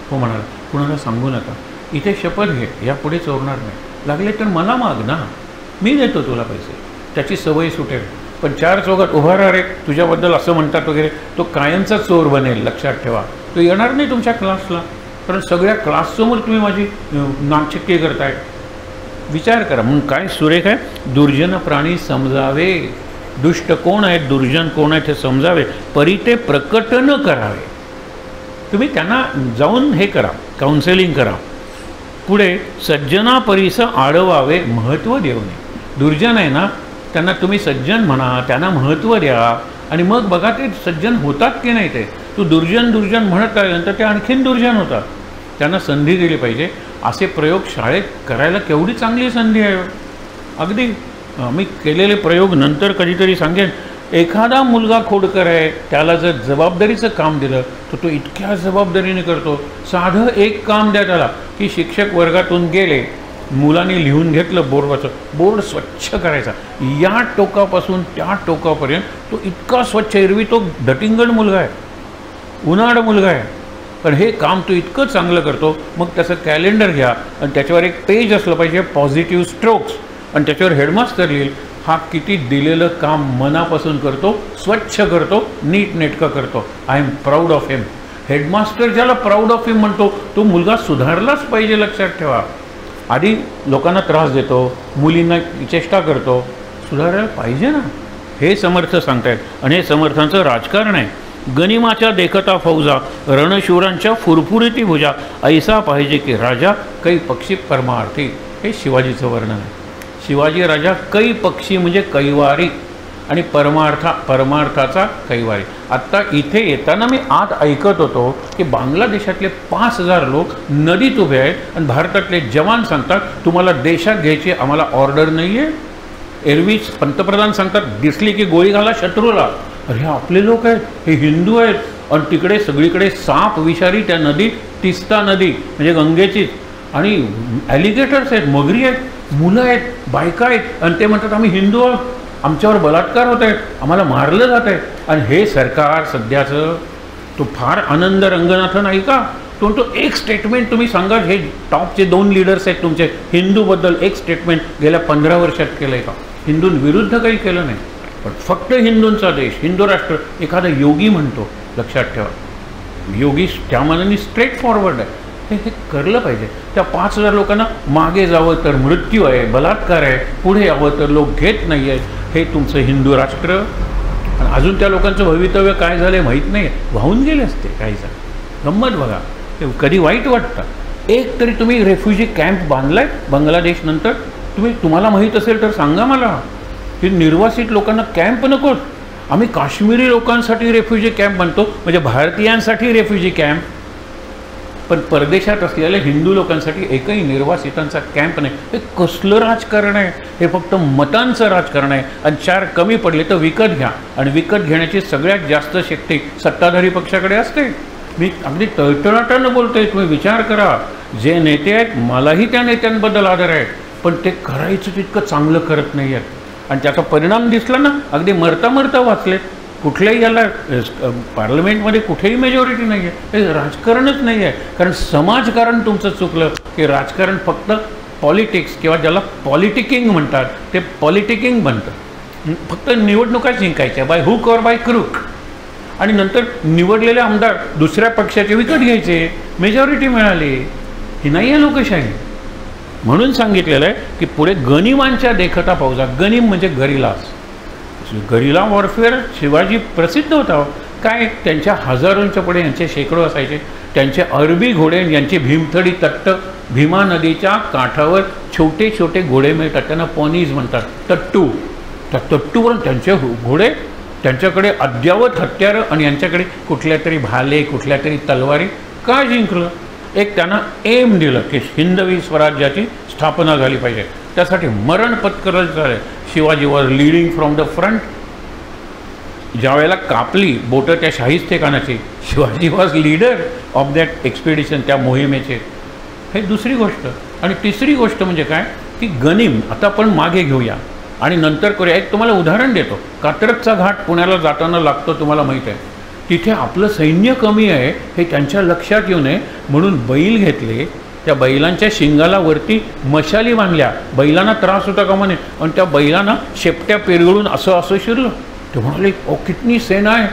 हो म्हणाला. कुणाला सांगू नका. इथे शपथ घे, यापुढे चोरणार नाही. लागले तर मला माग ना, मी देतो तुला पैसे. त्याची सवय सुटेल. पण 4 चौघात उभा राहा रे, तुझ्याबद्दल असं म्हणतात वगैरे, तो कायमचा चोर बनेल. लक्षात ठेवा, तो येणार नाही तुमच्या क्लासला, कारण सगळ्या क्लाससमोर तुम्ही माझी नाचक्की करताय. विचार करा. म्हणून काय सुरेख आहे, दुर्जन प्राणी समजावे. दुष्ट कोण आहेत, दुर्जन कोण आहेत हे समजावे, परी ते प्रकट न करावे. तुम्ही त्यांना जाऊन हे करा, काउन्सेलिंग करा. पुढे सज्जना परीस आडवावे, महत्त्व देऊ नये. दुर्जन आहे ना, त्यांना तुम्ही सज्जन म्हणा, त्यांना महत्त्व द्या, आणि मग बघा ते सज्जन होतात की नाही. ते तू दुर्जन दुर्जन म्हणत आल्यानंतर ते आणखीन दुर्जन होतात. त्यांना संधी दिली पाहिजे. असे प्रयोग शाळेत करायला केवढी चांगली संधी आहे. अगदी मी केलेले प्रयोग नंतर कधीतरी सांगेन. एखादा मुलगा खोडकर आहे, त्याला जर जबाबदारीचं काम दिलं तर तो इतक्या जबाबदारीने करतो. साधं एक काम द्या त्याला की शिक्षक वर्गातून गेले, मुलांनी लिहून घेतलं बोर्डवरचं, बोर्ड स्वच्छ करायचा या टोकापासून त्या टोकापर्यंत. तो इतका स्वच्छ, एरवी तो धटिंगड मुलगा आहे, उन्हाळ मुलगा आहे, पण हे काम तो इतकं चांगलं करतो. मग त्याचं कॅलेंडर घ्या आणि त्याच्यावर एक पेज असलं पाहिजे पॉझिटिव्ह स्ट्रोक्स, आणि त्याच्यावर हेडमास्टर लिहिल हा किती दिलेलं काम मनापासून करतो, स्वच्छ करतो, नीटनेटकं करतो. I am proud of him. Headmaster ज्याला प्राऊड ऑफ हिम म्हणतो तो मुलगा सुधारलाच पाहिजे, लक्षात ठेवा. आधी लोकांना त्रास देतो, मुलींना चेष्टा करतो, सुधारायला पाहिजे ना. हे समर्थ सांगतायत आणि हे समर्थांचं राजकारण आहे. गनिमाच्या देखता फौजा, रणशूरांच्या फुरफुरीती भुजा, ऐसा पाहिजे की राजा कै पक्षी परमार्थी. हे शिवाजीचं वर्णन आहे. शिवाजी राजा कै पक्षी म्हणजे कैवारी आणि परमार्थाचा कैवारी. आत्ता इथे येताना मी आत ऐकत होतो की बांगलादेशातले 5,000 लोक नदीत उभे आहेत आणि भारतातले जवान सांगतात तुम्हाला देशात घ्यायची आम्हाला ऑर्डर नाही आहे. एरवी पंतप्रधान सांगतात दिसली की गोळी घाला शत्रूला. अरे हे आपले लोक आहेत, हे हिंदू आहेत, आणि तिकडे सगळीकडे साप विषारी त्या नदीत, तिस्ता नदी म्हणजे गंगेची, आणि ॲलिगेटर्स आहेत, मगरी आहेत, मुलं आहेत, बायका आहेत, आणि ते म्हणतात आम्ही हिंदू आहोत, आमच्यावर बलात्कार होत आहेत, आम्हाला मारलं जात आहे. आणि हे सरकार सध्याचं तो फार आनंद रंगनाथ नाही का? तो एक स्टेटमेंट तुम्ही सांगा, हे टॉपचे 2 लीडर्स आहेत तुमचे हिंदूबद्दल, एक स्टेटमेंट गेल्या 15 वर्षात केलं आहे का? हिंदूंविरुद्ध काही केलं नाही, पण फक्त हिंदूंचा देश, हिंदू राष्ट्र. एखादा योगी म्हणतो, लक्षात ठेवा, योगी त्या मानाने स्ट्रेट फॉरवर्ड आहे. हे करलं पाहिजे. त्या 5,000 लोकांना मागे जावं तर मृत्यू आहे, बलात्कार आहे, पुढे यावं तर लोक घेत नाही आहेत. हे तुमचं हिंदू राष्ट्र. आणि अजून त्या लोकांचं भवितव्य काय झालं आहे माहीत नाही, वाहून गेले असते काही जण. गंमत बघा, ते कधी वाईट वाटतं. एक तरी तुम्ही रेफ्युजी कॅम्प बांधलाय बांगलादेश नंतर, तुम्हाला माहीत असेल तर सांगा मला. हे निर्वासित लोकांना कॅम्प नकोत. आम्ही काश्मीरी लोकांसाठी रेफ्युजी कॅम्प बांधतो, म्हणजे भारतीयांसाठी रेफ्युजी कॅम्प, पण परदेशात असलेल्या हिंदू लोकांसाठी एकही निर्वासितांचा कॅम्प नाही. हे कसलं राजकारण आहे? हे फक्त मतांचं राजकारण आहे. आणि 4 कमी पडले तर विकत घ्या, आणि विकत घेण्याची सगळ्यात जास्त शक्ती सत्ताधारी पक्षाकडे असते. मी अगदी तळतळाटानं बोलतोय, तुम्ही विचार करा. जे नेते आहेत, मलाही त्या नेत्यांबद्दल आदर आहे, पण ते करायचं तितकं चांगलं करत नाही आहेत. आणि त्याचा परिणाम दिसला ना, अगदी मरता मरता वाचले. कुठल्याही याला पार्लमेंटमध्ये कुठेही मेजॉरिटी नाही आहे. हे राजकारणच नाही आहे. कारण समाजकारण तुमचं चुकलं की राजकारण फक्त पॉलिटिक्स किंवा ज्याला पॉलिटिकिंग म्हणतात ते पॉलिटिकिंग बनतं. फक्त निवडणुका जिंकायच्या बाय हुक और बाय क्रूक, आणि नंतर निवडलेले आमदार दुसऱ्या पक्षाचे विकत घ्यायचे, मेजॉरिटी मिळाली. ही नाही आहे लोकशाही. म्हणून सांगितलेलं आहे की पुढे गनिमांच्या देखता फौजा. गनिम म्हणजे गरिलास. गरिला वॉरफेअर शिवाजी प्रसिद्ध होता. काय त्यांच्या हजारोंच्या पुढे यांचे शेकडो असायचे. त्यांचे अरबी घोडे, यांची भीमथडी तट्ट, भीमा नदीच्या काठावर छोटे छोटे घोडे मिळतात, त्यांना पॉनीज म्हणतात, तट्टू. त्या तट्टूवर त्यांचे घोडे, त्यांच्याकडे अद्यावत हत्यारं, आणि यांच्याकडे कुठल्या तरी भाले, कुठल्या तरी तलवारी. का जिंकलं? एक त्यांना एम दिलं की हिंदवी स्वराज्याची स्थापना झाली पाहिजे. त्यासाठी मरण पत्करलं झालं. Shivaji was leading from the front. ज्या वेळेला कापली बोटं त्या शाहिस्तेखानाची, Shivaji was leader of that expedition, त्या मोहिमेचे. हे दुसरी गोष्ट. आणि तिसरी गोष्ट म्हणजे काय की गनिम आता आपण मागे घेऊया आणि नंतर करूया. एक तुम्हाला उदाहरण देतो. कात्रजचा घाट पुण्याला जाताना लागतो, तुम्हाला माहीत आहे. तिथे आपलं सैन्य कमी आहे हे त्यांच्या लक्षात येऊ नये म्हणून बैल घेतले. त्या बैलांच्या शिंगाला वरती मशाली बांधल्या. बैलांना त्रास होता का म्हणे, आणि त्या बैलांना शेपट्या पेरगळून असं असं शिरलं. ते म्हणाले ओ कितनी सेना आहे.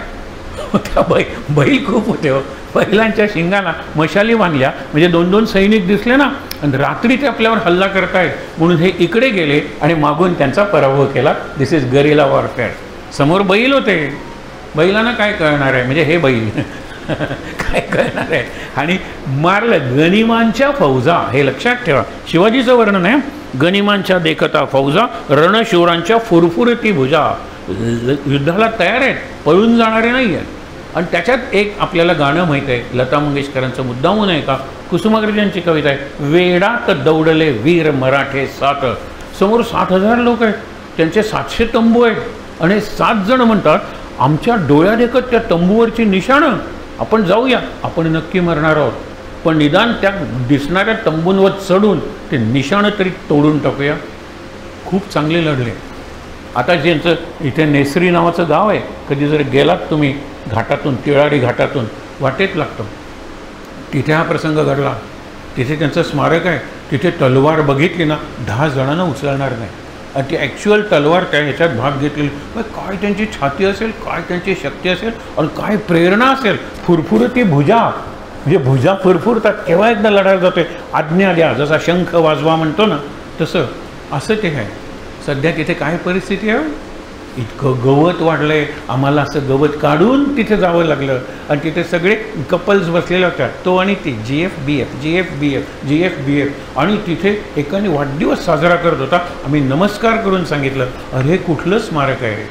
त्या बैल खूप होते हो. बैलांच्या शिंगाला मशाली बांधल्या म्हणजे 2-2 सैनिक दिसले ना, आणि रात्री ते आपल्यावर हल्ला करतायत म्हणून हे इकडे गेले आणि मागून त्यांचा पराभव केला. दिस इज गरिला वॉरफेअर. समोर बैल होते, बैलांना काय कळणार आहे, म्हणजे हे बैल काय कळणार आहे, आणि मारलं. गनिमांच्या फौजा, हे लक्षात ठेवा. शिवाजीचं वर्णन आहे. गनिमांच्या देखता फौजा, रणशूरांच्या फुरफुरती भुजा. युद्धाला तयार आहेत, पळून जाणारे नाही आहेत. आणि त्याच्यात एक आपल्याला गाणं माहीत आहे, लता मंगेशकरांचं मुद्दामून आहे का, कुसुमाग्रजांची कविता आहे, वेडात दौडले वीर मराठे सात. समोर 7,000 लोक आहेत, त्यांचे 700 तंबू आहेत. आणि 7 जण म्हणतात आमच्या डोळ्यादेखत त्या तंबूवरची निशाणं, आपण जाऊया, आपण नक्की मरणार आहोत, पण निदान त्या दिसणाऱ्या तंबूंवर चढून ते निशाणं तरी तोडून टाकूया. खूप चांगले लढले. आता ज्यांचं इथे नेसरी नावाचं गाव आहे, कधी जर गेलात तुम्ही घाटातून, तिळारी घाटातून वाटेत लागतो, तिथे हा प्रसंग घडला. तिथे त्यांचं स्मारक आहे. तिथे तलवार बघितली ना 10 जणांना उचलणार नाही, आणि ती ॲक्च्युअल तलवार त्या ह्याच्यात भाग घेतलेली. मग काय त्यांची छाती असेल, काय त्यांची शक्ती असेल, आणि काय प्रेरणा असेल. फुरफुरती भुजा, म्हणजे भुजा फुरफुरतात. केव्हा एकदा लढायला जातोय, आज्ञा द्या, जसा शंख वाजवा म्हणतो ना तसं, असं ते आहे. सध्या तिथे काय परिस्थिती आहे, इतकं गवत वाढलं आहे, आम्हाला असं गवत काढून तिथे जावं लागलं. आणि तिथे सगळे कपल्स बसलेले होत्या, तो आणि ती GFBF. आणि तिथे एकाने वाढदिवस साजरा करत होता. आम्ही नमस्कार करून सांगितलं, अरे कुठलं स्मारक आहे,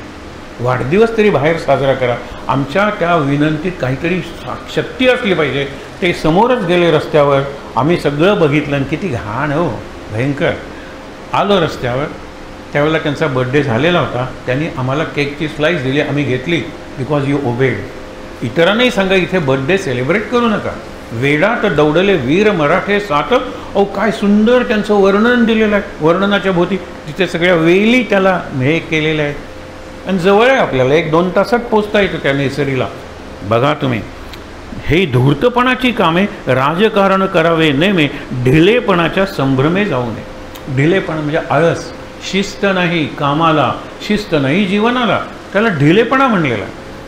वाढदिवस तरी बाहेर साजरा करा. आमच्या त्या विनंतीत काहीतरी शक्ती असली पाहिजे. ते समोरच गेले रस्त्यावर, आम्ही सगळं बघितलं, आणि किती घाण हो, भयंकर. आलो रस्त्यावर, त्यावेळेला त्यांचा बर्थडे झालेला होता. त्यांनी आम्हाला केकची स्लाईस दिली, आम्ही घेतली, बिकॉज यू ओबेड. इतरांनाही सांगा इथे बर्थडे सेलिब्रेट करू नका. वेडात दौडले वीर मराठे 7. अहो काय सुंदर त्यांचं वर्णन दिलेलं आहे. वर्णनाच्या भोवती तिथे सगळ्या वेली त्याला हे केलेल्या आहेत, आणि जवळ आहे आपल्याला, 1-2 तासात पोचता येतं त्या नेसरीला. बघा तुम्ही, हे धूर्तपणाची कामे राजकारण करावे नेमे, ढिलेपणाच्या संभ्रमे जाऊ नये. ढिलेपणा म्हणजे आळस, शिस्त नाही कामाला, शिस्त नाही जीवनाला, त्याला ढिलेपणा म्हणलेला.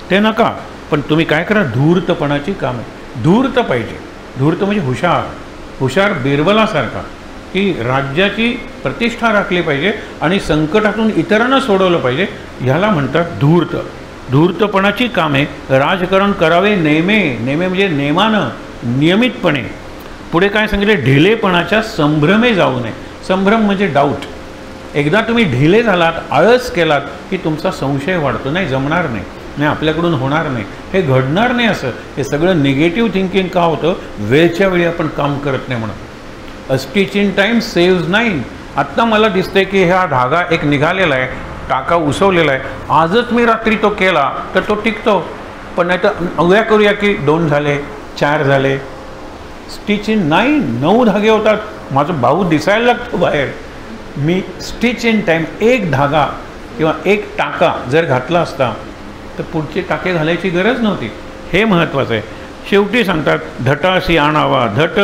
ते नका. पण तुम्ही काय करा, धूर्तपणाची कामे. धूर्त पाहिजे. धूर्त म्हणजे हुशार, हुशार बिरबलासारखा, की राज्याची प्रतिष्ठा राखली पाहिजे आणि संकटातून इतरांना सोडवलं पाहिजे, ह्याला म्हणतात धूर्त. धूर्तपणाची कामे राजकारण करावे नेमे. नेमे म्हणजे नेमानं, नियमितपणे. पुढे काय सांगितले, ढिलेपणाच्या संभ्रमे जाऊ नये. संभ्रम म्हणजे डाऊट. एकदा तुम्ही ढिले झालात, आळस केलात की तुमचा संशय वाढतो. नाही, जमणार नाही, नाही आपल्याकडून होणार नाही, हे घडणार नाही. असं हे सगळं निगेटिव्ह थिंकिंग का होतं, वेळच्या वेळी आपण काम करत नाही म्हणून. अ स्टिच इन टाईम सेव्ज 9. आत्ता मला दिसतंय की हा धागा एक निघालेला आहे, टाका उसवलेला आहे, आजच मी रात्री तो केला तर तो टिकतो. पण नाही तर उद्या करूया की 2 झाले, 4 झाले. स्टिच इन 9 धागे होतात. माझं भाऊ दिसायला लागतो बाहेर. मी स्टिच इन टाईम, एक धागा किंवा एक टाका जर घातला असता तर पुढचे टाके घालायची गरज नव्हती. हे महत्त्वाचं आहे. शेवटी सांगतात, धटाशी आणावा धट,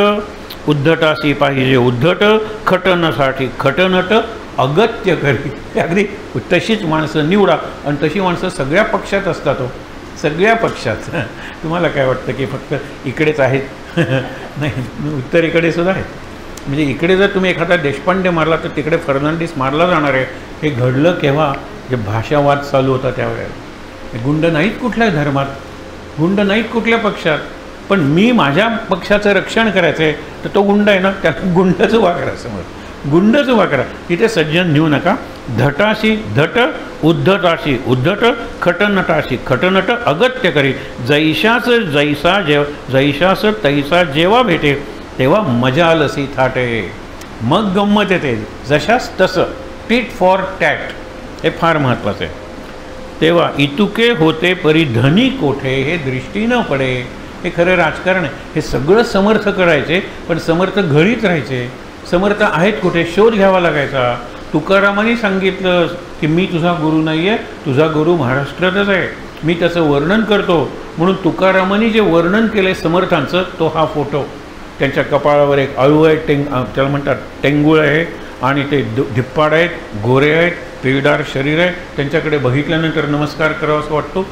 उद्धटाशी पाहिजे उद्धट, खटनसाठी खटनट, अगत्य करी. अगदी तशीच माणसं निवडा. आणि तशी माणसं सगळ्या पक्षात असतात. हो, सगळ्या पक्षात. तुम्हाला काय वाटतं की फक्त इकडेच आहेत? नाही, उत्तरेकडे सुद्धा आहेत. म्हणजे इकडे जर तुम्ही एखादा देशपांडे मारला तर तिकडे फर्नांडिस मारला जाणार आहे. हे घडलं केव्हा, जे भाषावाद चालू होता त्यावेळेला. गुंड नाहीत कुठल्या धर्मात, गुंड नाहीत कुठल्या पक्षात, पण मी माझ्या पक्षाचं रक्षण करायचं आहे तर तो गुंड आहे ना, त्याला गुंडच उभा करा समोर, गुंडच उभा करा. तिथे सज्जन नेऊ नका. धटाशी धट, उद्धटाशी उद्धट, खटनटाशी खटनट, अगत्य करी. जैशास जैशास तैसा जेव्हा भेटे तेव्हा मजा आलसी थाटे. मग गंमत येते. जशास तसं, टीट फॉर टॅट, हे फार महत्त्वाचं आहे. तेव्हा इतुके होते परिधनी कोठे, हे दृष्टी न पडे. हे खरं राजकारण आहे. हे सगळं समर्थ करायचे, पण समर्थ घरीच राहायचे. समर्थ आहेत कुठे, शोध घ्यावा लागायचा. तुकारामांनी सांगितलं की मी तुझा गुरु नाही आहे, तुझा गुरु महाराष्ट्रातच आहे. मी त्याचं वर्णन करतो. म्हणून तुकारामांनी जे वर्णन केलं आहे समर्थांचं, तो हा फोटो. त्यांच्या कपाळावर एक अळू आहे, त्याला म्हणतात टेंगुळ आहे, आणि ते धिप्पाड आहेत, गोरे आहेत, पिळदार शरीर आहे. त्यांच्याकडे बघितल्यानंतर नमस्कार करावा असं वाटतो.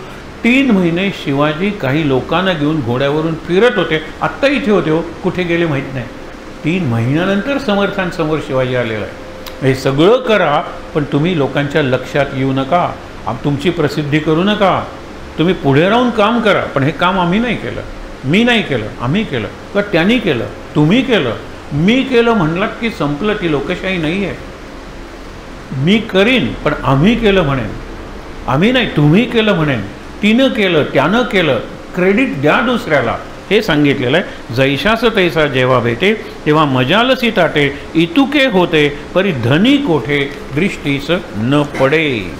3 महिने शिवाजी काही लोकांना घेऊन घोड्यावरून फिरत होते. आत्ता इथे होते हो, कुठे गेले माहीत नाही. 3 महिन्यानंतर समर्थांसमोर शिवाजी आलेला आहे. हे सगळं करा, पण तुम्ही लोकांच्या लक्षात येऊ नका, तुमची प्रसिद्धी करू नका. तुम्ही पुढे राहून काम करा. पण हे काम आम्ही नाही केलं, मी नाही केलं, आम्ही केलं, किंवा त्यांनी केलं, तुम्ही केलं. मी केलं म्हणलात की संपलं. ती लोकशाही नाही आहे. मी करीन पण आम्ही केलं म्हणेन, आम्ही नाही तुम्ही केलं म्हणेन. तिनं केलं, त्यानं केलं, क्रेडिट द्या दुसऱ्याला. हे सांगितलेलं आहे. जैशास तैसा जेव्हा भेटे तेव्हा मजालसी ताटे, इतुके होते परी धनी कोठे, दृष्टीस न पडे.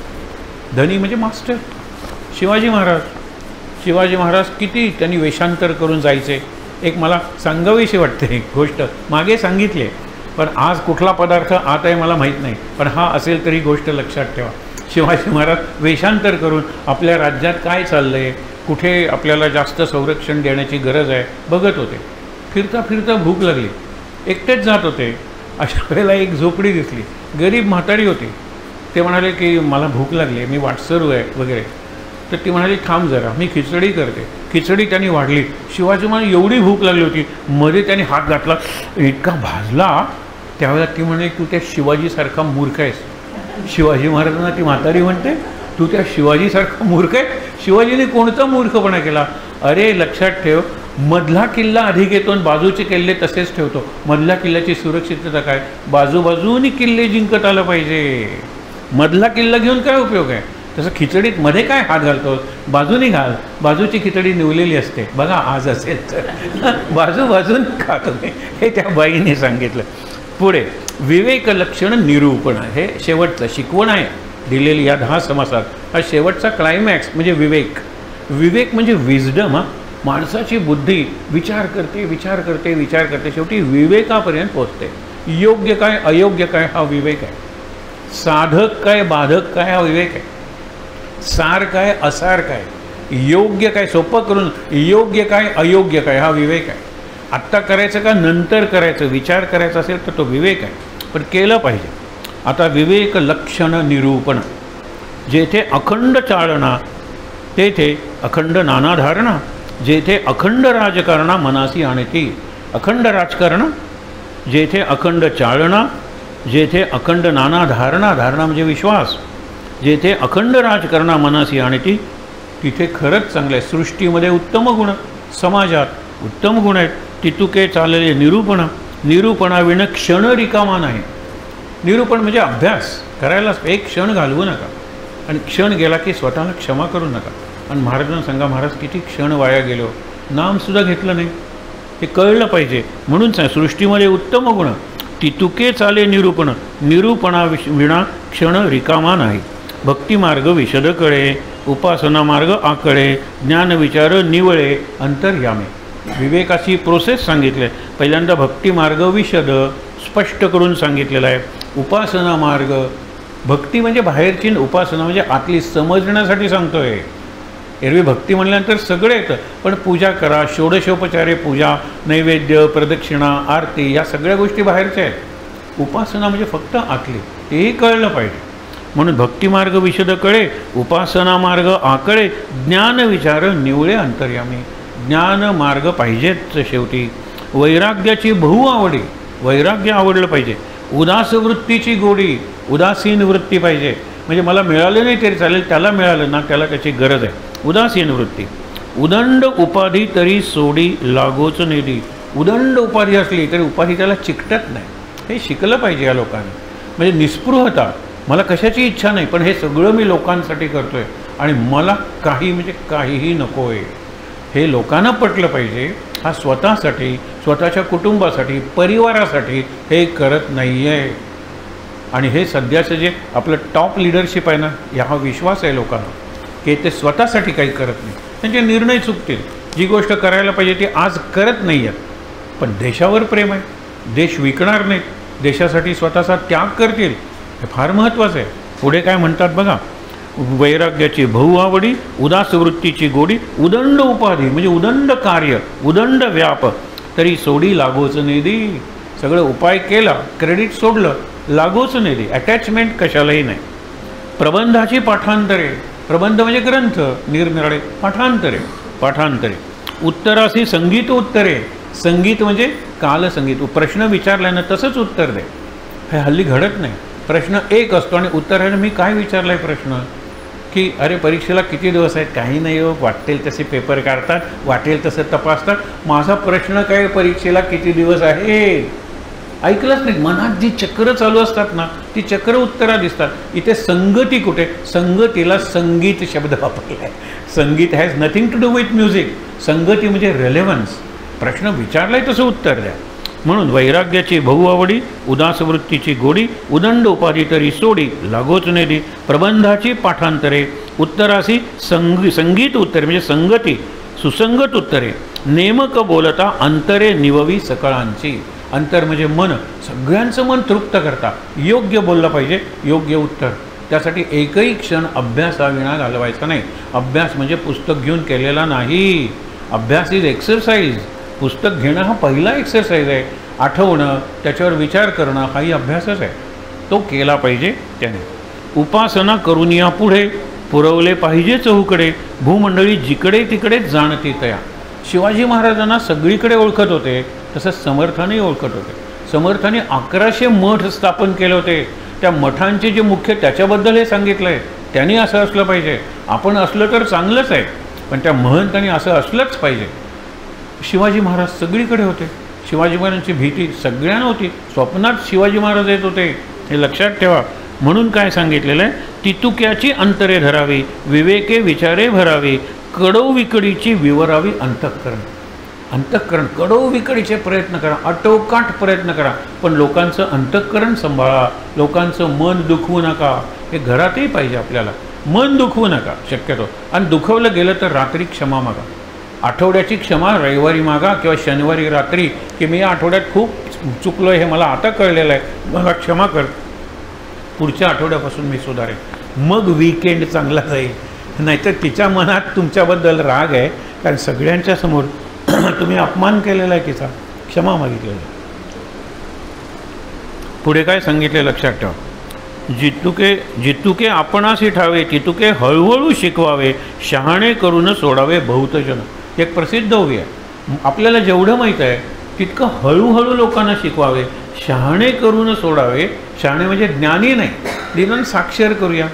धनी म्हणजे मास्टर. शिवाजी महाराज किती त्यांनी वेषांतर करून जायचे. एक मला सांगावीशी वाटते गोष्ट, मागे सांगितली पण आज कुठला पदार्थ आता आहे मला माहीत नाही, पण हा असेल तरी गोष्ट लक्षात ठेवा. शिवाजी महाराज वेषांतर करून आपल्या राज्यात काय चाललं आहे, कुठे आपल्याला जास्त संरक्षण देण्याची गरज आहे बघत होते. फिरता फिरता भूक लागली, एकटेच जात होते. अशा वेळेला एक झोपडी दिसली, गरीब म्हातारी होती. ते म्हणाले की मला भूक लागली आहे, मी वाटसरू आहे वगैरे. तर ती म्हणाली थांब जरा मी खिचडी करते. खिचडी त्यांनी वाढली. शिवाजी महाराज एवढी भूक लागली होती, मध्ये त्यांनी हात घातला, इतका भाजला. त्यावेळेला ती म्हणे तू त्या शिवाजीसारखा मूर्ख आहेस. शिवाजी महाराजांना ती म्हातारी म्हणते तू त्या शिवाजीसारखा मूर्ख आहे. शिवाजीने कोणता मूर्खपणा केला? अरे लक्षात ठेव, मधला किल्ला अधिक येतो आणि बाजूचे किल्ले तसेच ठेवतो. मधल्या किल्ल्याची सुरक्षितता काय? बाजूबाजूनी किल्ले जिंकत आलं पाहिजे. मधला किल्ला घेऊन काय उपयोग आहे? तसं खिचडीत मध्ये काय हात घालतो? बाजूनी घाल, बाजूची खिचडी निवलेली असते बघा. आज असेल तर बाजूने खातो हे त्या बाईने सांगितलं. पुढे विवेक लक्षण निरूपण, हे शेवटचं शिकवण आहे दिलेली या 10 समासात. हा शेवटचा क्लायमॅक्स म्हणजे विवेक. विवेक म्हणजे विजडम. माणसाची बुद्धी विचार करते शेवटी विवेकापर्यंत पोचते. योग्य काय अयोग्य काय हा विवेक आहे. साधक काय बाधक काय हा विवेक आहे. सार काय असार काय, योग्य काय सोपं करून योग्य काय अयोग्य काय हा विवेक आहे. आत्ता करायचं का नंतर करायचं विचार करायचा असेल तर तो विवेक आहे, पण केलं पाहिजे. आता विवेक लक्षण निरूपण. जेथे अखंड चालना तेथे अखंड नाना धारणा. जेथे अखंड राजकारणा मनासी आणती. अखंड राजकारण, जेथे अखंड चालना, जेथे अखंड नाना धारणा, धारणा म्हणजे विश्वास, जेथे अखंड राजकारणा मनासी आणती तिथे खरंच चांगलं आहे. सृष्टीमध्ये उत्तम गुण, समाजात उत्तम गुण आहेत. तितुके चालले निरूपण. निरूपणाविण क्षण रिकामा नाही. निरूपण म्हणजे अभ्यास करायलाच एक क्षण घालवू नका, आणि क्षण गेला की स्वतःला क्षमा करू नका. आणि महाराजांना सांगा महाराज किती क्षण वाया गेलो, नामसुद्धा घेतलं नाही, हे कळलं पाहिजे. म्हणून सृष्टीमध्ये उत्तम गुण. तितुके चाले निरूपण. निरूपणा विना क्षण रिकामा नाही. भक्तिमार्ग विशद कळे, उपासना मार्ग आकळे, ज्ञान विचार निवळे अंतर्यामे. विवेकाची प्रोसेस सांगितले. पहिल्यांदा भक्तिमार्ग विशद स्पष्ट करून सांगितलेला आहे. उपासना मार्ग, भक्ती म्हणजे बाहेरची, उपासना म्हणजे आतली समजण्यासाठी सांगतोय. एरवी भक्ती म्हणल्यानंतर सगळं येतं, पण पूजा करा, षोडशोपचारे पूजा, नैवेद्य, प्रदक्षिणा, आरती या सगळ्या गोष्टी बाहेरच्या आहेत. उपासना म्हणजे फक्त आतली, तेही कळलं पाहिजे. म्हणून भक्तिमार्ग विशद कळे, उपासना मार्ग आकळे, ज्ञान विचार निवळे अंतर्यामी. ज्ञान मार्ग पाहिजेच शेवटी. वैराग्याची बहु आवडी, वैराग्य आवडलं पाहिजे. उदास वृत्तीची गोडी, उदासीन वृत्ती पाहिजे. म्हणजे मला मिळालं नाही तरी चालेल, त्याला मिळालं ना त्याला त्याची गरज आहे. उदासीन वृत्ती. उदंड उपाधी तरी सोडी लागोच नेदी. उदंड उपाधी असली तरी उपाधी त्याला चिकटत नाही. हे शिकलं पाहिजे या लोकांनी. म्हणजे निस्पृहता, मला कशाची इच्छा नाही पण हे सगळं मी लोकांसाठी करतोय आणि मला काही म्हणजे काहीही नको आहे, हे लोकांना पटलं पाहिजे. हा स्वतःसाठी, स्वतःच्या कुटुंबासाठी, परिवारासाठी हे करत नाही आहे. आणि हे सध्याचं जे आपलं टॉप लिडरशिप आहे ना, हा विश्वास आहे लोकांना की ते स्वतःसाठी काही करत नाही. त्यांचे निर्णय चुकतील. जी गोष्ट करायला पाहिजे ती आज करत नाही आहेत. पण देशावर प्रेम आहे, देश विकणार नाहीत, देशासाठी स्वतःचा त्याग करतील, हे फार महत्त्वाचं आहे. पुढे काय म्हणतात बघा. वैराग्याची बहु आवडी, उदास वृत्तीची गोडी, उदंड उपाधी म्हणजे उदंड कार्य, उदंड व्याप तरी सोडी लागोच नेदी. सगळं उपाय केला, क्रेडिट सोडलं, लागोच नेदी. अटॅचमेंट कशालाही नाही. प्रबंधाची पाठांतरे, प्रबंध म्हणजे ग्रंथ निरनिराळे, पाठांतरे. उत्तरासी संगीत उत्तरे. संगीत म्हणजे कालसंगीत. प्रश्न विचारल्यानं तसंच उत्तर दे. हे हल्ली घडत नाही. प्रश्न एक असतो आणि उत्तर आहे मी काय विचारलं आहे प्रश्न, की अरे परीक्षेला किती दिवस आहेत, काही नाही हो, वाटेल तसे पेपर काढतात, वाटेल तसं तपासतात. माझा प्रश्न काय, परीक्षेला किती दिवस आहे, ऐकलंच नाही. मनात जी चक्र चालू असतात ना, ती चक्र उत्तरा दिसतात. इथे संगती कुठे, संगतीला संगीत शब्द वापरला आहे. संगीत has nothing to do with music. संगती म्हणजे रेलेव्हन्स. प्रश्न विचारलाय तसं उत्तर द्या. म्हणून वैराग्याची बहुआवडी, उदास वृत्तीची गोडी, उदंड उपाधी तरी सोडी, लागोच नेदी प्रबंधाची पाठांतरे, उत्तरासी संगीत उत्तरे म्हणजे संगती सुसंगत उत्तरे, नेमक बोलता अंतरे निववी सकळांची. अंतर म्हणजे मन, सगळ्यांचं मन तृप्त करता योग्य बोललं पाहिजे, योग्य उत्तर. त्यासाठी एकही क्षण अभ्यासाविना घालवायचा नाही. अभ्यास म्हणजे पुस्तक घेऊन केलेला नाही. अभ्यास इज एक्सरसाइज. पुस्तक घेणं हा पहिला एक्सरसाइज आहे. आठवणं, त्याच्यावर विचार करणं हाही अभ्यासच आहे. तो केला पाहिजे त्याने. उपासना करून या पुढे पुरवले पाहिजे चहूकडे, भूमंडळी जिकडे तिकडे जाणती तया. शिवाजी महाराजांना सगळीकडे ओळखत होते, तसंच समर्थाने ओळखत होते. समर्थाने 1100 मठ स्थापन केले होते. त्या मठांचे जे मुख्य त्याच्याबद्दल हे सांगितलं आहे. त्यांनी असं असलं पाहिजे. आपण असलं तर चांगलंच आहे, पण त्या महंतांनी असं असलंच पाहिजे. शिवाजी महाराज सगळीकडे होते. शिवाजी महाराजांची भीती सगळ्यांना होती. स्वप्नात शिवाजी महाराज येत होते, हे लक्षात ठेवा. म्हणून काय सांगितलेलं आहे, तितुक्याची अंतरे धरावी, विवेके विचारे भरावी, कडो विकडीची विवरावी अंतःकरण. अंतःकरण कडो विकडीचे प्रयत्न करा, आटोकाट प्रयत्न करा, पण लोकांचं अंतःकरण सांभाळा. लोकांचं मन दुखवू नका. हे घरातही पाहिजे आपल्याला. मन दुखवू नका शक्यतो. आणि दुखवलं गेलं तर रात्री क्षमा मागा. आठवड्याची क्षमा रविवारी मागा किंवा शनिवारी रात्री, की मी या आठवड्यात खूप चुकलो आहे, हे मला आता कळलेलं आहे, मला क्षमा कर, पुढच्या आठवड्यापासून मी सुधारेन. मग वीकेंड चांगला जाईल. नाहीतर तिच्या मनात तुमच्याबद्दल राग आहे, कारण सगळ्यांच्या समोर तुम्ही अपमान केलेला आहे, तिचा क्षमा मागितलेला. पुढे काय सांगितले लक्षात ठेवा. जितुके आपणासी ठावे, तितुके हळूहळू शिकवावे, शहाणे करून सोडावे बहुतजन. एक प्रसिद्ध ओवी आहे. आपल्याला जेवढं माहीत आहे तितकं हळूहळू लोकांना शिकवावे, शहाणे करून सोडावे. शहाणे म्हणजे ज्ञानी नाही, निदान साक्षर करूया,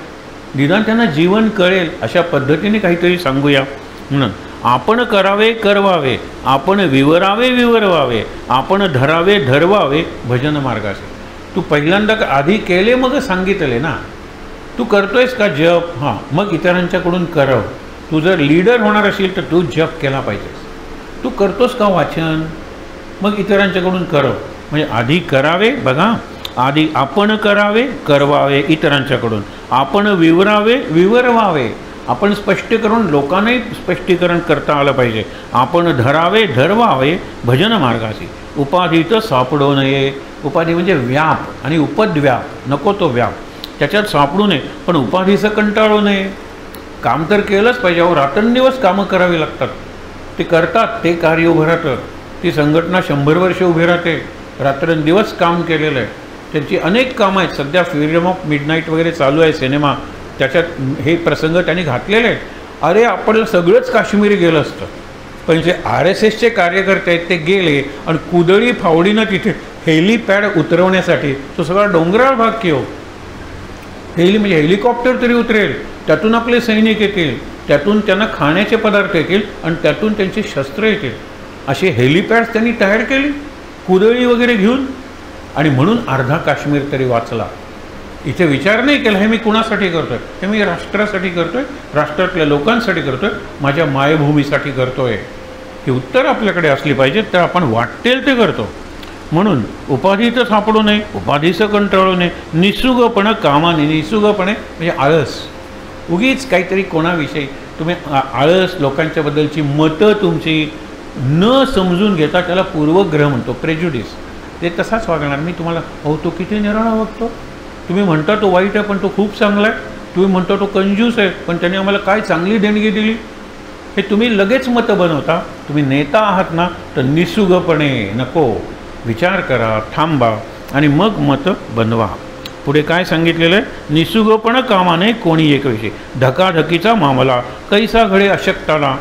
निदान त्यांना जीवन कळेल अशा पद्धतीने काहीतरी सांगूया. म्हणून आपण करावे करवावे, आपण विवरावे विवरवावे, आपण धरावे धरवावे भजन मार्गाचे. तू पहिल्यांदा आधी केले मग सांगितले ना. तू करतोयस का जप? हां, मग इतरांच्याकडून करव. तू जर लीडर होणार असेल तर तू जप केला पाहिजेस. तू करतोस का वाचन? मग इतरांच्याकडून करव. म्हणजे आधी करावे, बघा, आधी आपण करावे करवावे इतरांच्याकडून, आपण विवरावे विवरवावे, आपण स्पष्ट करून लोकांनाही स्पष्टीकरण करता आलं पाहिजे, आपण धरावे धरवावे भजन मार्गाशी. उपाधीत सापडू नये. उपाधी म्हणजे व्याप आणि उपद्व्याप, नको तो व्याप, त्याच्यात सापडू नये. पण उपाधीचं कंटाळू नये. काम तर केलंच पाहिजे. अहो, रात्रंदिवस कामं करावी लागतात. ते करतात, ते कार्य उभं राहतं. ती संघटना 100 वर्ष उभी राहते. रात्रंदिवस काम केलेलं आहे. त्यांची अनेक कामं आहेत. सध्या फ्रीडम ऑफ मिडनाईट वगैरे चालू आहे सिनेमा, त्याच्यात हे प्रसंग त्यांनी घातलेले आहेत. अरे, आपलं सगळंच काश्मीर गेलं असतं, पण जे RSSचे कार्यकर्ते आहेत ते गेले आणि कुदळी फावडीनं तिथे हेलिपॅड उतरवण्यासाठी, तो सगळा डोंगराळ भाग की हो, म्हणजे हेलिकॉप्टर तरी उतरेल, त्यातून आपले सैनिक येतील, त्यातून त्यांना खाण्याचे पदार्थ येतील आणि त्यातून त्यांची शस्त्र येतील. असे हेलिपॅड्स त्यांनी तयार केले कुदळी वगैरे घेऊन. आणि म्हणून अर्धा काश्मीर तरी वाचला. इथे विचार नाही केला हे मी कुणासाठी करतोय, हे मी राष्ट्रासाठी करतोय, राष्ट्रातल्या लोकांसाठी करतोय, माझ्या मायभूमीसाठी करतोय. ही उत्तर आपल्याकडे असली पाहिजेत, तर आपण वाटेल ते करतो. म्हणून उपाधीचं सापडू नये, उपाधीचं कंटाळू नये, निसुगपणे कामाने. निसुगपणे म्हणजे आळस. उगीच काहीतरी कोणाविषयी तुम्ही आळस, लोकांच्याबद्दलची मतं तुमची न समजून घेता त्याला पूर्वग्रह म्हणतो, प्रेज्युडिस. ते तसाच वागणार. मी तुम्हाला, अहो तो किती निराळा वागतो, तुम्ही म्हणता तो वाईट आहे पण तो खूप चांगला आहे, तुम्ही म्हणता तो कंजूस आहे पण त्याने आम्हाला काय चांगली देणगी दिली, हे तुम्ही लगेच मतं बनवता. तुम्ही नेता आहात ना, तर निसुगपणे नको, विचार करा, थांबा आणि मग मतं बनवा. पुढे काय सांगितलेलं आहे, निसुगपण कामाने कोणी एक विषय, धकाधकीचा मामला कैसा घडे अशक्ताला,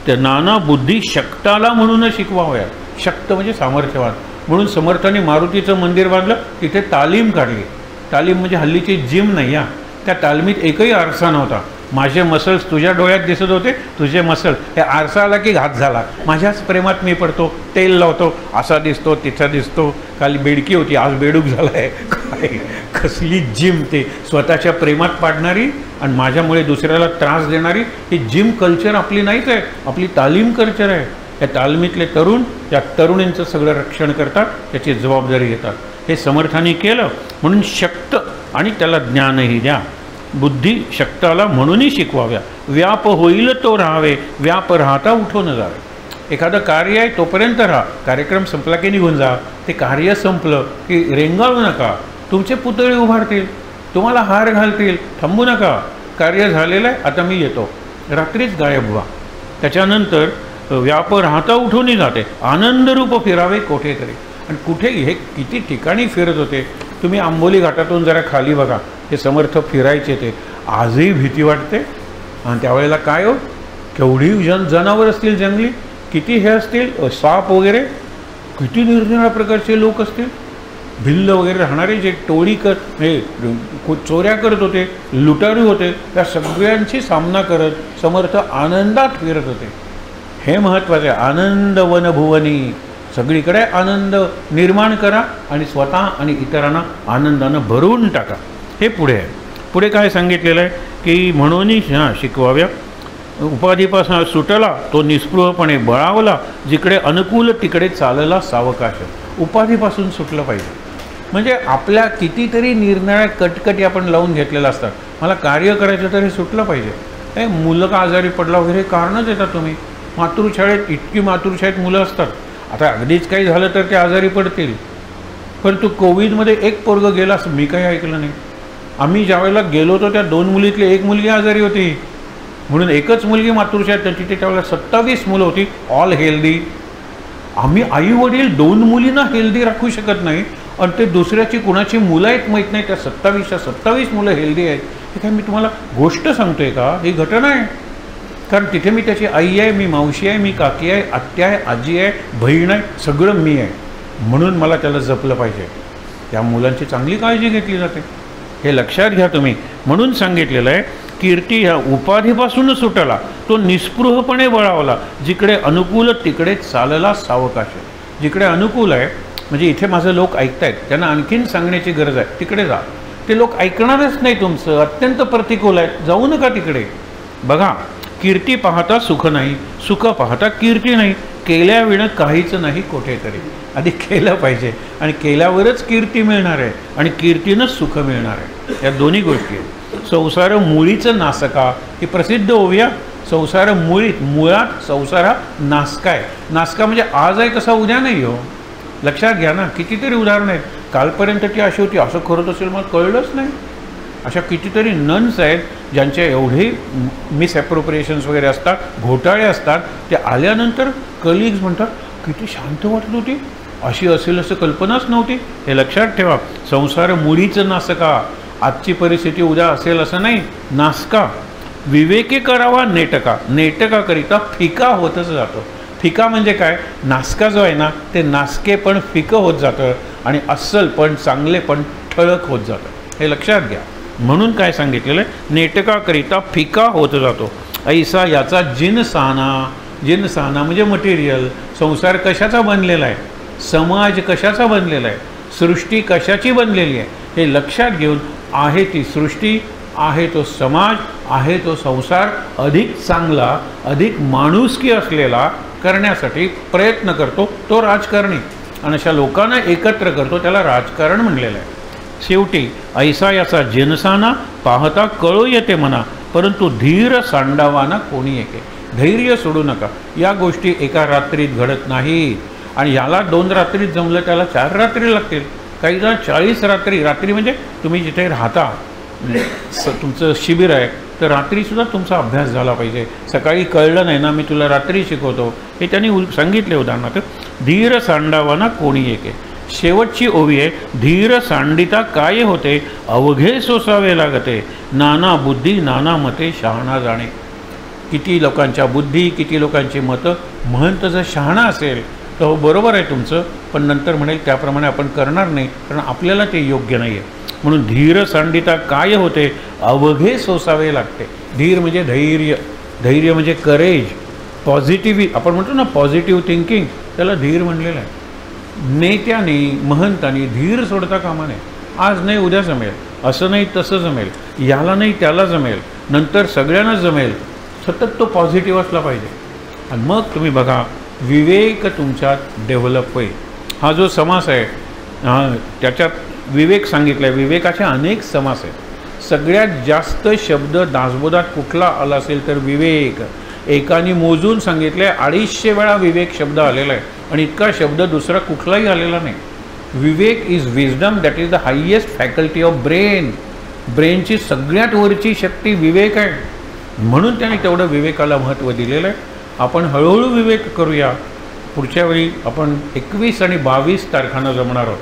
त्या नाना बुद्धी शक्ताला म्हणून शिकवाव्या. शक्त म्हणजे सामर्थ्यवान. म्हणून समर्थाने मारुतीचं मंदिर बांधलं, तिथे तालीम काढली. तालीम म्हणजे हल्लीची जिम नाही. या त्या तालमीत एकही आरसा नव्हता. माझे मसल्स तुझ्या डोळ्यात दिसत होते, तुझे मसल, हे आरसा आला की घात झाला. माझ्याच प्रेमात मी पडतो, तेल लावतो, असा दिसतो तिचा दिसतो, काल बेडकी होती आज बेडूक झाला आहे. काय कसली जिम! ते स्वतःच्या प्रेमात पाडणारी आणि माझ्यामुळे दुसऱ्याला त्रास देणारी ही जिम कल्चर आपली नाहीच आहे, आपली तालीम कल्चर आहे. या तालमीतले तरुण त्या तरुणींचं सगळं रक्षण करतात, त्याची जबाबदारी घेतात. हे समर्थांनी केलं म्हणून शक्त आणि त्याला ज्ञानही द्या. बुद्धी शक्ताला म्हणूनही शिकवाव्या. व्याप होईल तो राहावे, व्याप राहता उठून जावे. एखादं कार्य आहे तोपर्यंत राहा, कार्यक्रम संपला की निघून जा. ते कार्य संपलं की रेंगाळू नका. तुमचे पुतळे उभारतील, तुम्हाला हार घालतील, थांबू नका. कार्य झालेलं आहे, आता मी येतो, रात्रीच गायब व्हा. त्याच्यानंतर व्याप राहता उठूनही जाते. आनंदरूप फिरावे कोठेतरी. आणि कुठे हे किती ठिकाणी फिरत होते. तुम्ही आंबोली घाटातून जरा खाली बघा, हे समर्थ फिरायचे ते. आजही भीती वाटते. आणि त्यावेळेला काय हो, केवढी जनावर असतील जंगली, किती हे असतील साप वगैरे, किती निरनिराळ्या प्रकारचे लोक असतील. भिल्ल वगैरे राहणारे जे टोळी हे चोऱ्या करत होते, लुटारू होते, त्या सगळ्यांशी सामना करत समर्थ आनंदात फिरत होते. हे महत्त्वाचे. आनंद वनभुवनी. सगळीकडे आनंद निर्माण करा आणि स्वतः आणि इतरांना आनंदानं भरून टाका. हे पुढे आहे. पुढे काय सांगितलेलं आहे की म्हणून शिकवाव्या. उपाधीपासून सुटला तो निस्पृहपणे बळावला, जिकडे अनुकूल तिकडे चालला सावकाश. उपाधीपासून सुटलं पाहिजे. म्हणजे आपल्या कितीतरी निर्णय कटकटी आपण लावून घेतलेल्या असतात. मला कार्य करायचं तर हे सुटलं पाहिजे. हे मुलं का आजारी पडला वगैरे कारणं देता तुम्ही. मातृशाळेत इतकी मातृशाळेत मुलं असतात. आता अगदीच काही झालं तर ते आजारी पडतील. परंतु कोविडमध्ये एक पोरगं गेला असं मी काही ऐकलं नाही. आम्ही ज्यावेळेला गेलो होतो त्या 2 मुलीतली एक मुलगी आजारी होती, म्हणून एकच मुलगी मातृशाळेत. तिथे त्यावेळेला 27 मुलं होती, ऑल हेल्दी. आम्ही आई वडील 2 मुलींना हेल्दी राखू शकत नाही आणि ते दुसऱ्याची कुणाची मुलं आहेत माहीत नाही, त्या 27 मुलं हेल्दी आहेत. हे काय मी तुम्हाला गोष्ट सांगतोय का? ही घटना आहे. कारण तिथे मी त्याची आई आहे, मी मावशी आहे, मी काकी आहे, आत्या आहे, आजी आहे, बहीण आहे, सगळं मी आहे. म्हणून मला त्याला जपलं पाहिजे. त्या मुलांची चांगली काळजी घेतली जाते. हे लक्षात घ्या तुम्ही. म्हणून सांगितलेलं आहे कीर्ती ह्या उपाधीपासून सुटला तो निस्पृहपणे बळावला, जिकडे अनुकूल तिकडे चालला सावकाश. जिकडे अनुकूल आहे म्हणजे इथे माझं लोक ऐकतायत, त्यांना आणखीन सांगण्याची गरज आहे, तिकडे जा. ते लोक ऐकणारच नाही तुमचं, अत्यंत प्रतिकूल आहेत, जाऊ नका तिकडे. बघा, कीर्ती पाहता सुख नाही, सुख पाहता कीर्ती नाही, केल्याविणं काहीच नाही कोठेतरी. आधी केलं पाहिजे आणि केल्यावरच कीर्ती मिळणार आहे आणि कीर्तीनंच सुख मिळणार आहे. या दोन्ही गोष्टी आहेत. संसार मुळीचं नासका ही प्रसिद्ध ओव्या. संसार मुळात संसार हा नासका आहे. नासका म्हणजे आज आहे तसा उद्या नाही हो. लक्षात घ्या ना. कितीतरी उदाहरणं आहेत. कालपर्यंत ती अशी होती, असं खरंच असेल मला कळलंच नाही. अशा कितीतरी नन्स आहेत ज्यांचे एवढे मिसॲप्रोप्रिएशन्स वगैरे असतात, घोटाळे असतात. ते आल्यानंतर कलिग्स म्हणतात किती शांत वाटत होती, अशी असेल असं कल्पनाच नव्हती. हे लक्षात ठेवा. संसार मुळीचं नासका. आजची परिस्थिती उद्या असेल असं नाही. नासका. विवेके करावा नेटका. नेटकाकरिता फिका होतच जातो. फिका म्हणजे काय? नासका जो आहे ना, ते नासके पण फिकं होत जातं आणि अस्सल पण चांगले पण ठळक होत जातं. हे लक्षात घ्या. म्हणून काय सांगितलेलं आहे? नेटकाकरिता फिका होत जातो. ऐसा याचा जिनसाना. जिनसाना म्हणजे मटेरियल. संसार कशाचा बनलेला आहे? समाज कशाचा बनलेला आहे? सृष्टी कशाची बनलेली आहे? हे लक्षात घेऊन आहे ती सृष्टी, आहे तो समाज, आहे तो संसार अधिक चांगला, अधिक माणुसकी असलेला करण्यासाठी प्रयत्न करतो तो राजकारणी. आणि अशा लोकांना एकत्र करतो, त्याला राजकारण म्हणलेलं आहे. शेवटी ऐसा याचा जिनसाना पाहता कळू येते म्हणा, परंतु धीर सांडावाना कोणी एके. धैर्य सोडू नका. या गोष्टी एका रात्रीत घडत नाहीत. आणि याला 2 रात्रीत जमलं त्याला 4 रात्री लागतील. काही जण 40 रात्री. रात्री म्हणजे तुम्ही जिथे राहता, तुमचं शिबिर आहे, तर रात्रीसुद्धा तुमचा अभ्यास झाला पाहिजे. सकाळी कळलं नाही ना, मी तुला रात्री शिकवतो, हे त्यांनी सांगितले. उदाहरणार्थ, धीर सांडावाना कोणी एके. शेवटची ओवी आहे, धीर सांडिता काय होते, अवघे सोसावे लागते, नाना बुद्धी नाना मते शहाणा जाणे. किती लोकांच्या बुद्धी, किती लोकांची मतं. महंत जर शहाणा असेल तर हो बरोबर आहे तुमचं, पण नंतर म्हणेल त्याप्रमाणे आपण करणार नाही, कारण आपल्याला ते योग्य नाही आहे. म्हणून धीर सांडिता काय होते, अवघे सोसावे लागते. धीर म्हणजे धैर्य. धैर्य म्हणजे करेज, पॉझिटिव्ह. आपण म्हणतो ना पॉझिटिव्ह थिंकिंग, त्याला धीर म्हणलेलं आहे. नेत्याने महंतांनी धीर सोडता कामा नये. आज नाही उद्या जमेल, असं नाही तसं जमेल, याला नाही त्याला जमेल, नंतर सगळ्यांना जमेल. सतत तो पॉझिटिव्ह असला पाहिजे. आणि मग तुम्ही बघा, विवेक तुमच्यात डेव्हलप होईल. हा जो समास आहे त्याच्यात विवेक सांगितला आहे. विवेकाचे अनेक समास आहेत. सगळ्यात जास्त शब्द दासबोधात कुठला आला असेल तर विवेक. एकाने मोजून सांगितले 250 वेळा विवेक शब्द आलेला आहे आणि इतका शब्द दुसरा कुठलाही आलेला नाही. Vivek is wisdom, that is the highest faculty of brain. ब्रेनची सगळ्यात वरची शक्ती विवेक आहे, म्हणून त्याने तेवढं विवेकाला महत्त्व दिलेलं आहे. आपण हळूहळू विवेक करूया. पुढच्या वेळी आपण 21 आणि 22 तारखांना जमणार आहोत.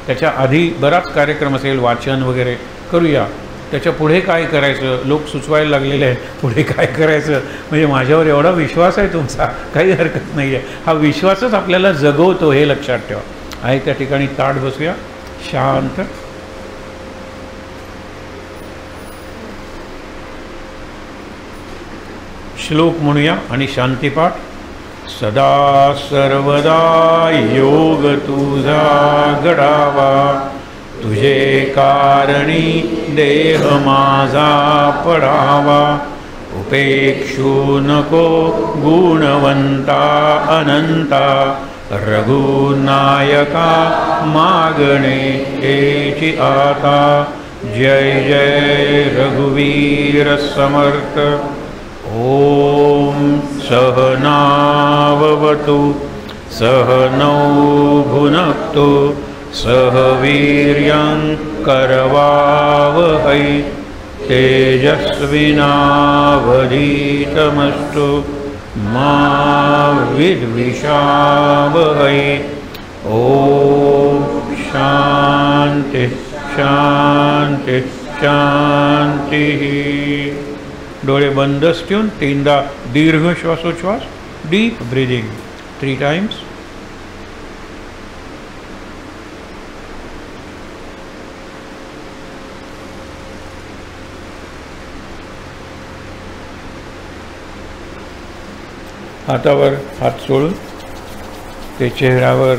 त्याच्या आधी बराच कार्यक्रम असेल, वाचन वगैरे करूया. त्याच्या पुढे काय करायचं लोक सुचवायला लागलेले आहे. पुढे काय करायचं म्हणजे माझ्यावर एवढा विश्वास आहे तुमचा, काही हरकत नाही आहे. हा विश्वासच आपल्याला जगवतो, हे लक्षात ठेवा. आहे त्या ठिकाणी ताठ बसूया, शांत. श्लोक म्हणूया आणि शांतिपाठ. सदा सर्वदा योग तुझा घडावा, तुझे कारणी देह माझा पडावा. उपेक्षू नको गुणवंता अनंता, रघुनायका मागणे हेची आता. जय जय रघुवीर समर्थ. ओम सहनाववतु सहनौ भुनक्तु सह वीर्यं करवावहै. तेजस्विनावधीतमस्तु मा विद्विषावहै. ओम शांति शांति शांति. डोळे बंदच ठेवून 3दा दीर्घ श्वासोच्छ्वास, डीप ब्रीदिंग 3 टाइम्स. हातावर हात चोळून ते चेहऱ्यावर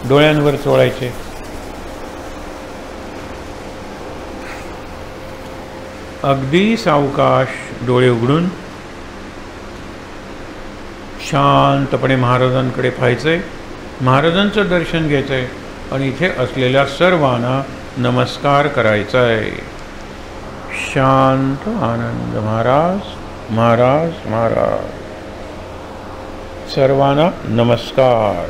डोळ्यांवर चोळायचे. अगदी सावकाश डोळे उघडून शांतपणे महाराजांकडे पाहायचंय. महाराजांचं दर्शन घ्यायचंय आणि इथे असलेल्या सर्वांना नमस्कार करायचा आहे. शांत आनंद महाराज महाराज महाराज. सर्वांना नमस्कार.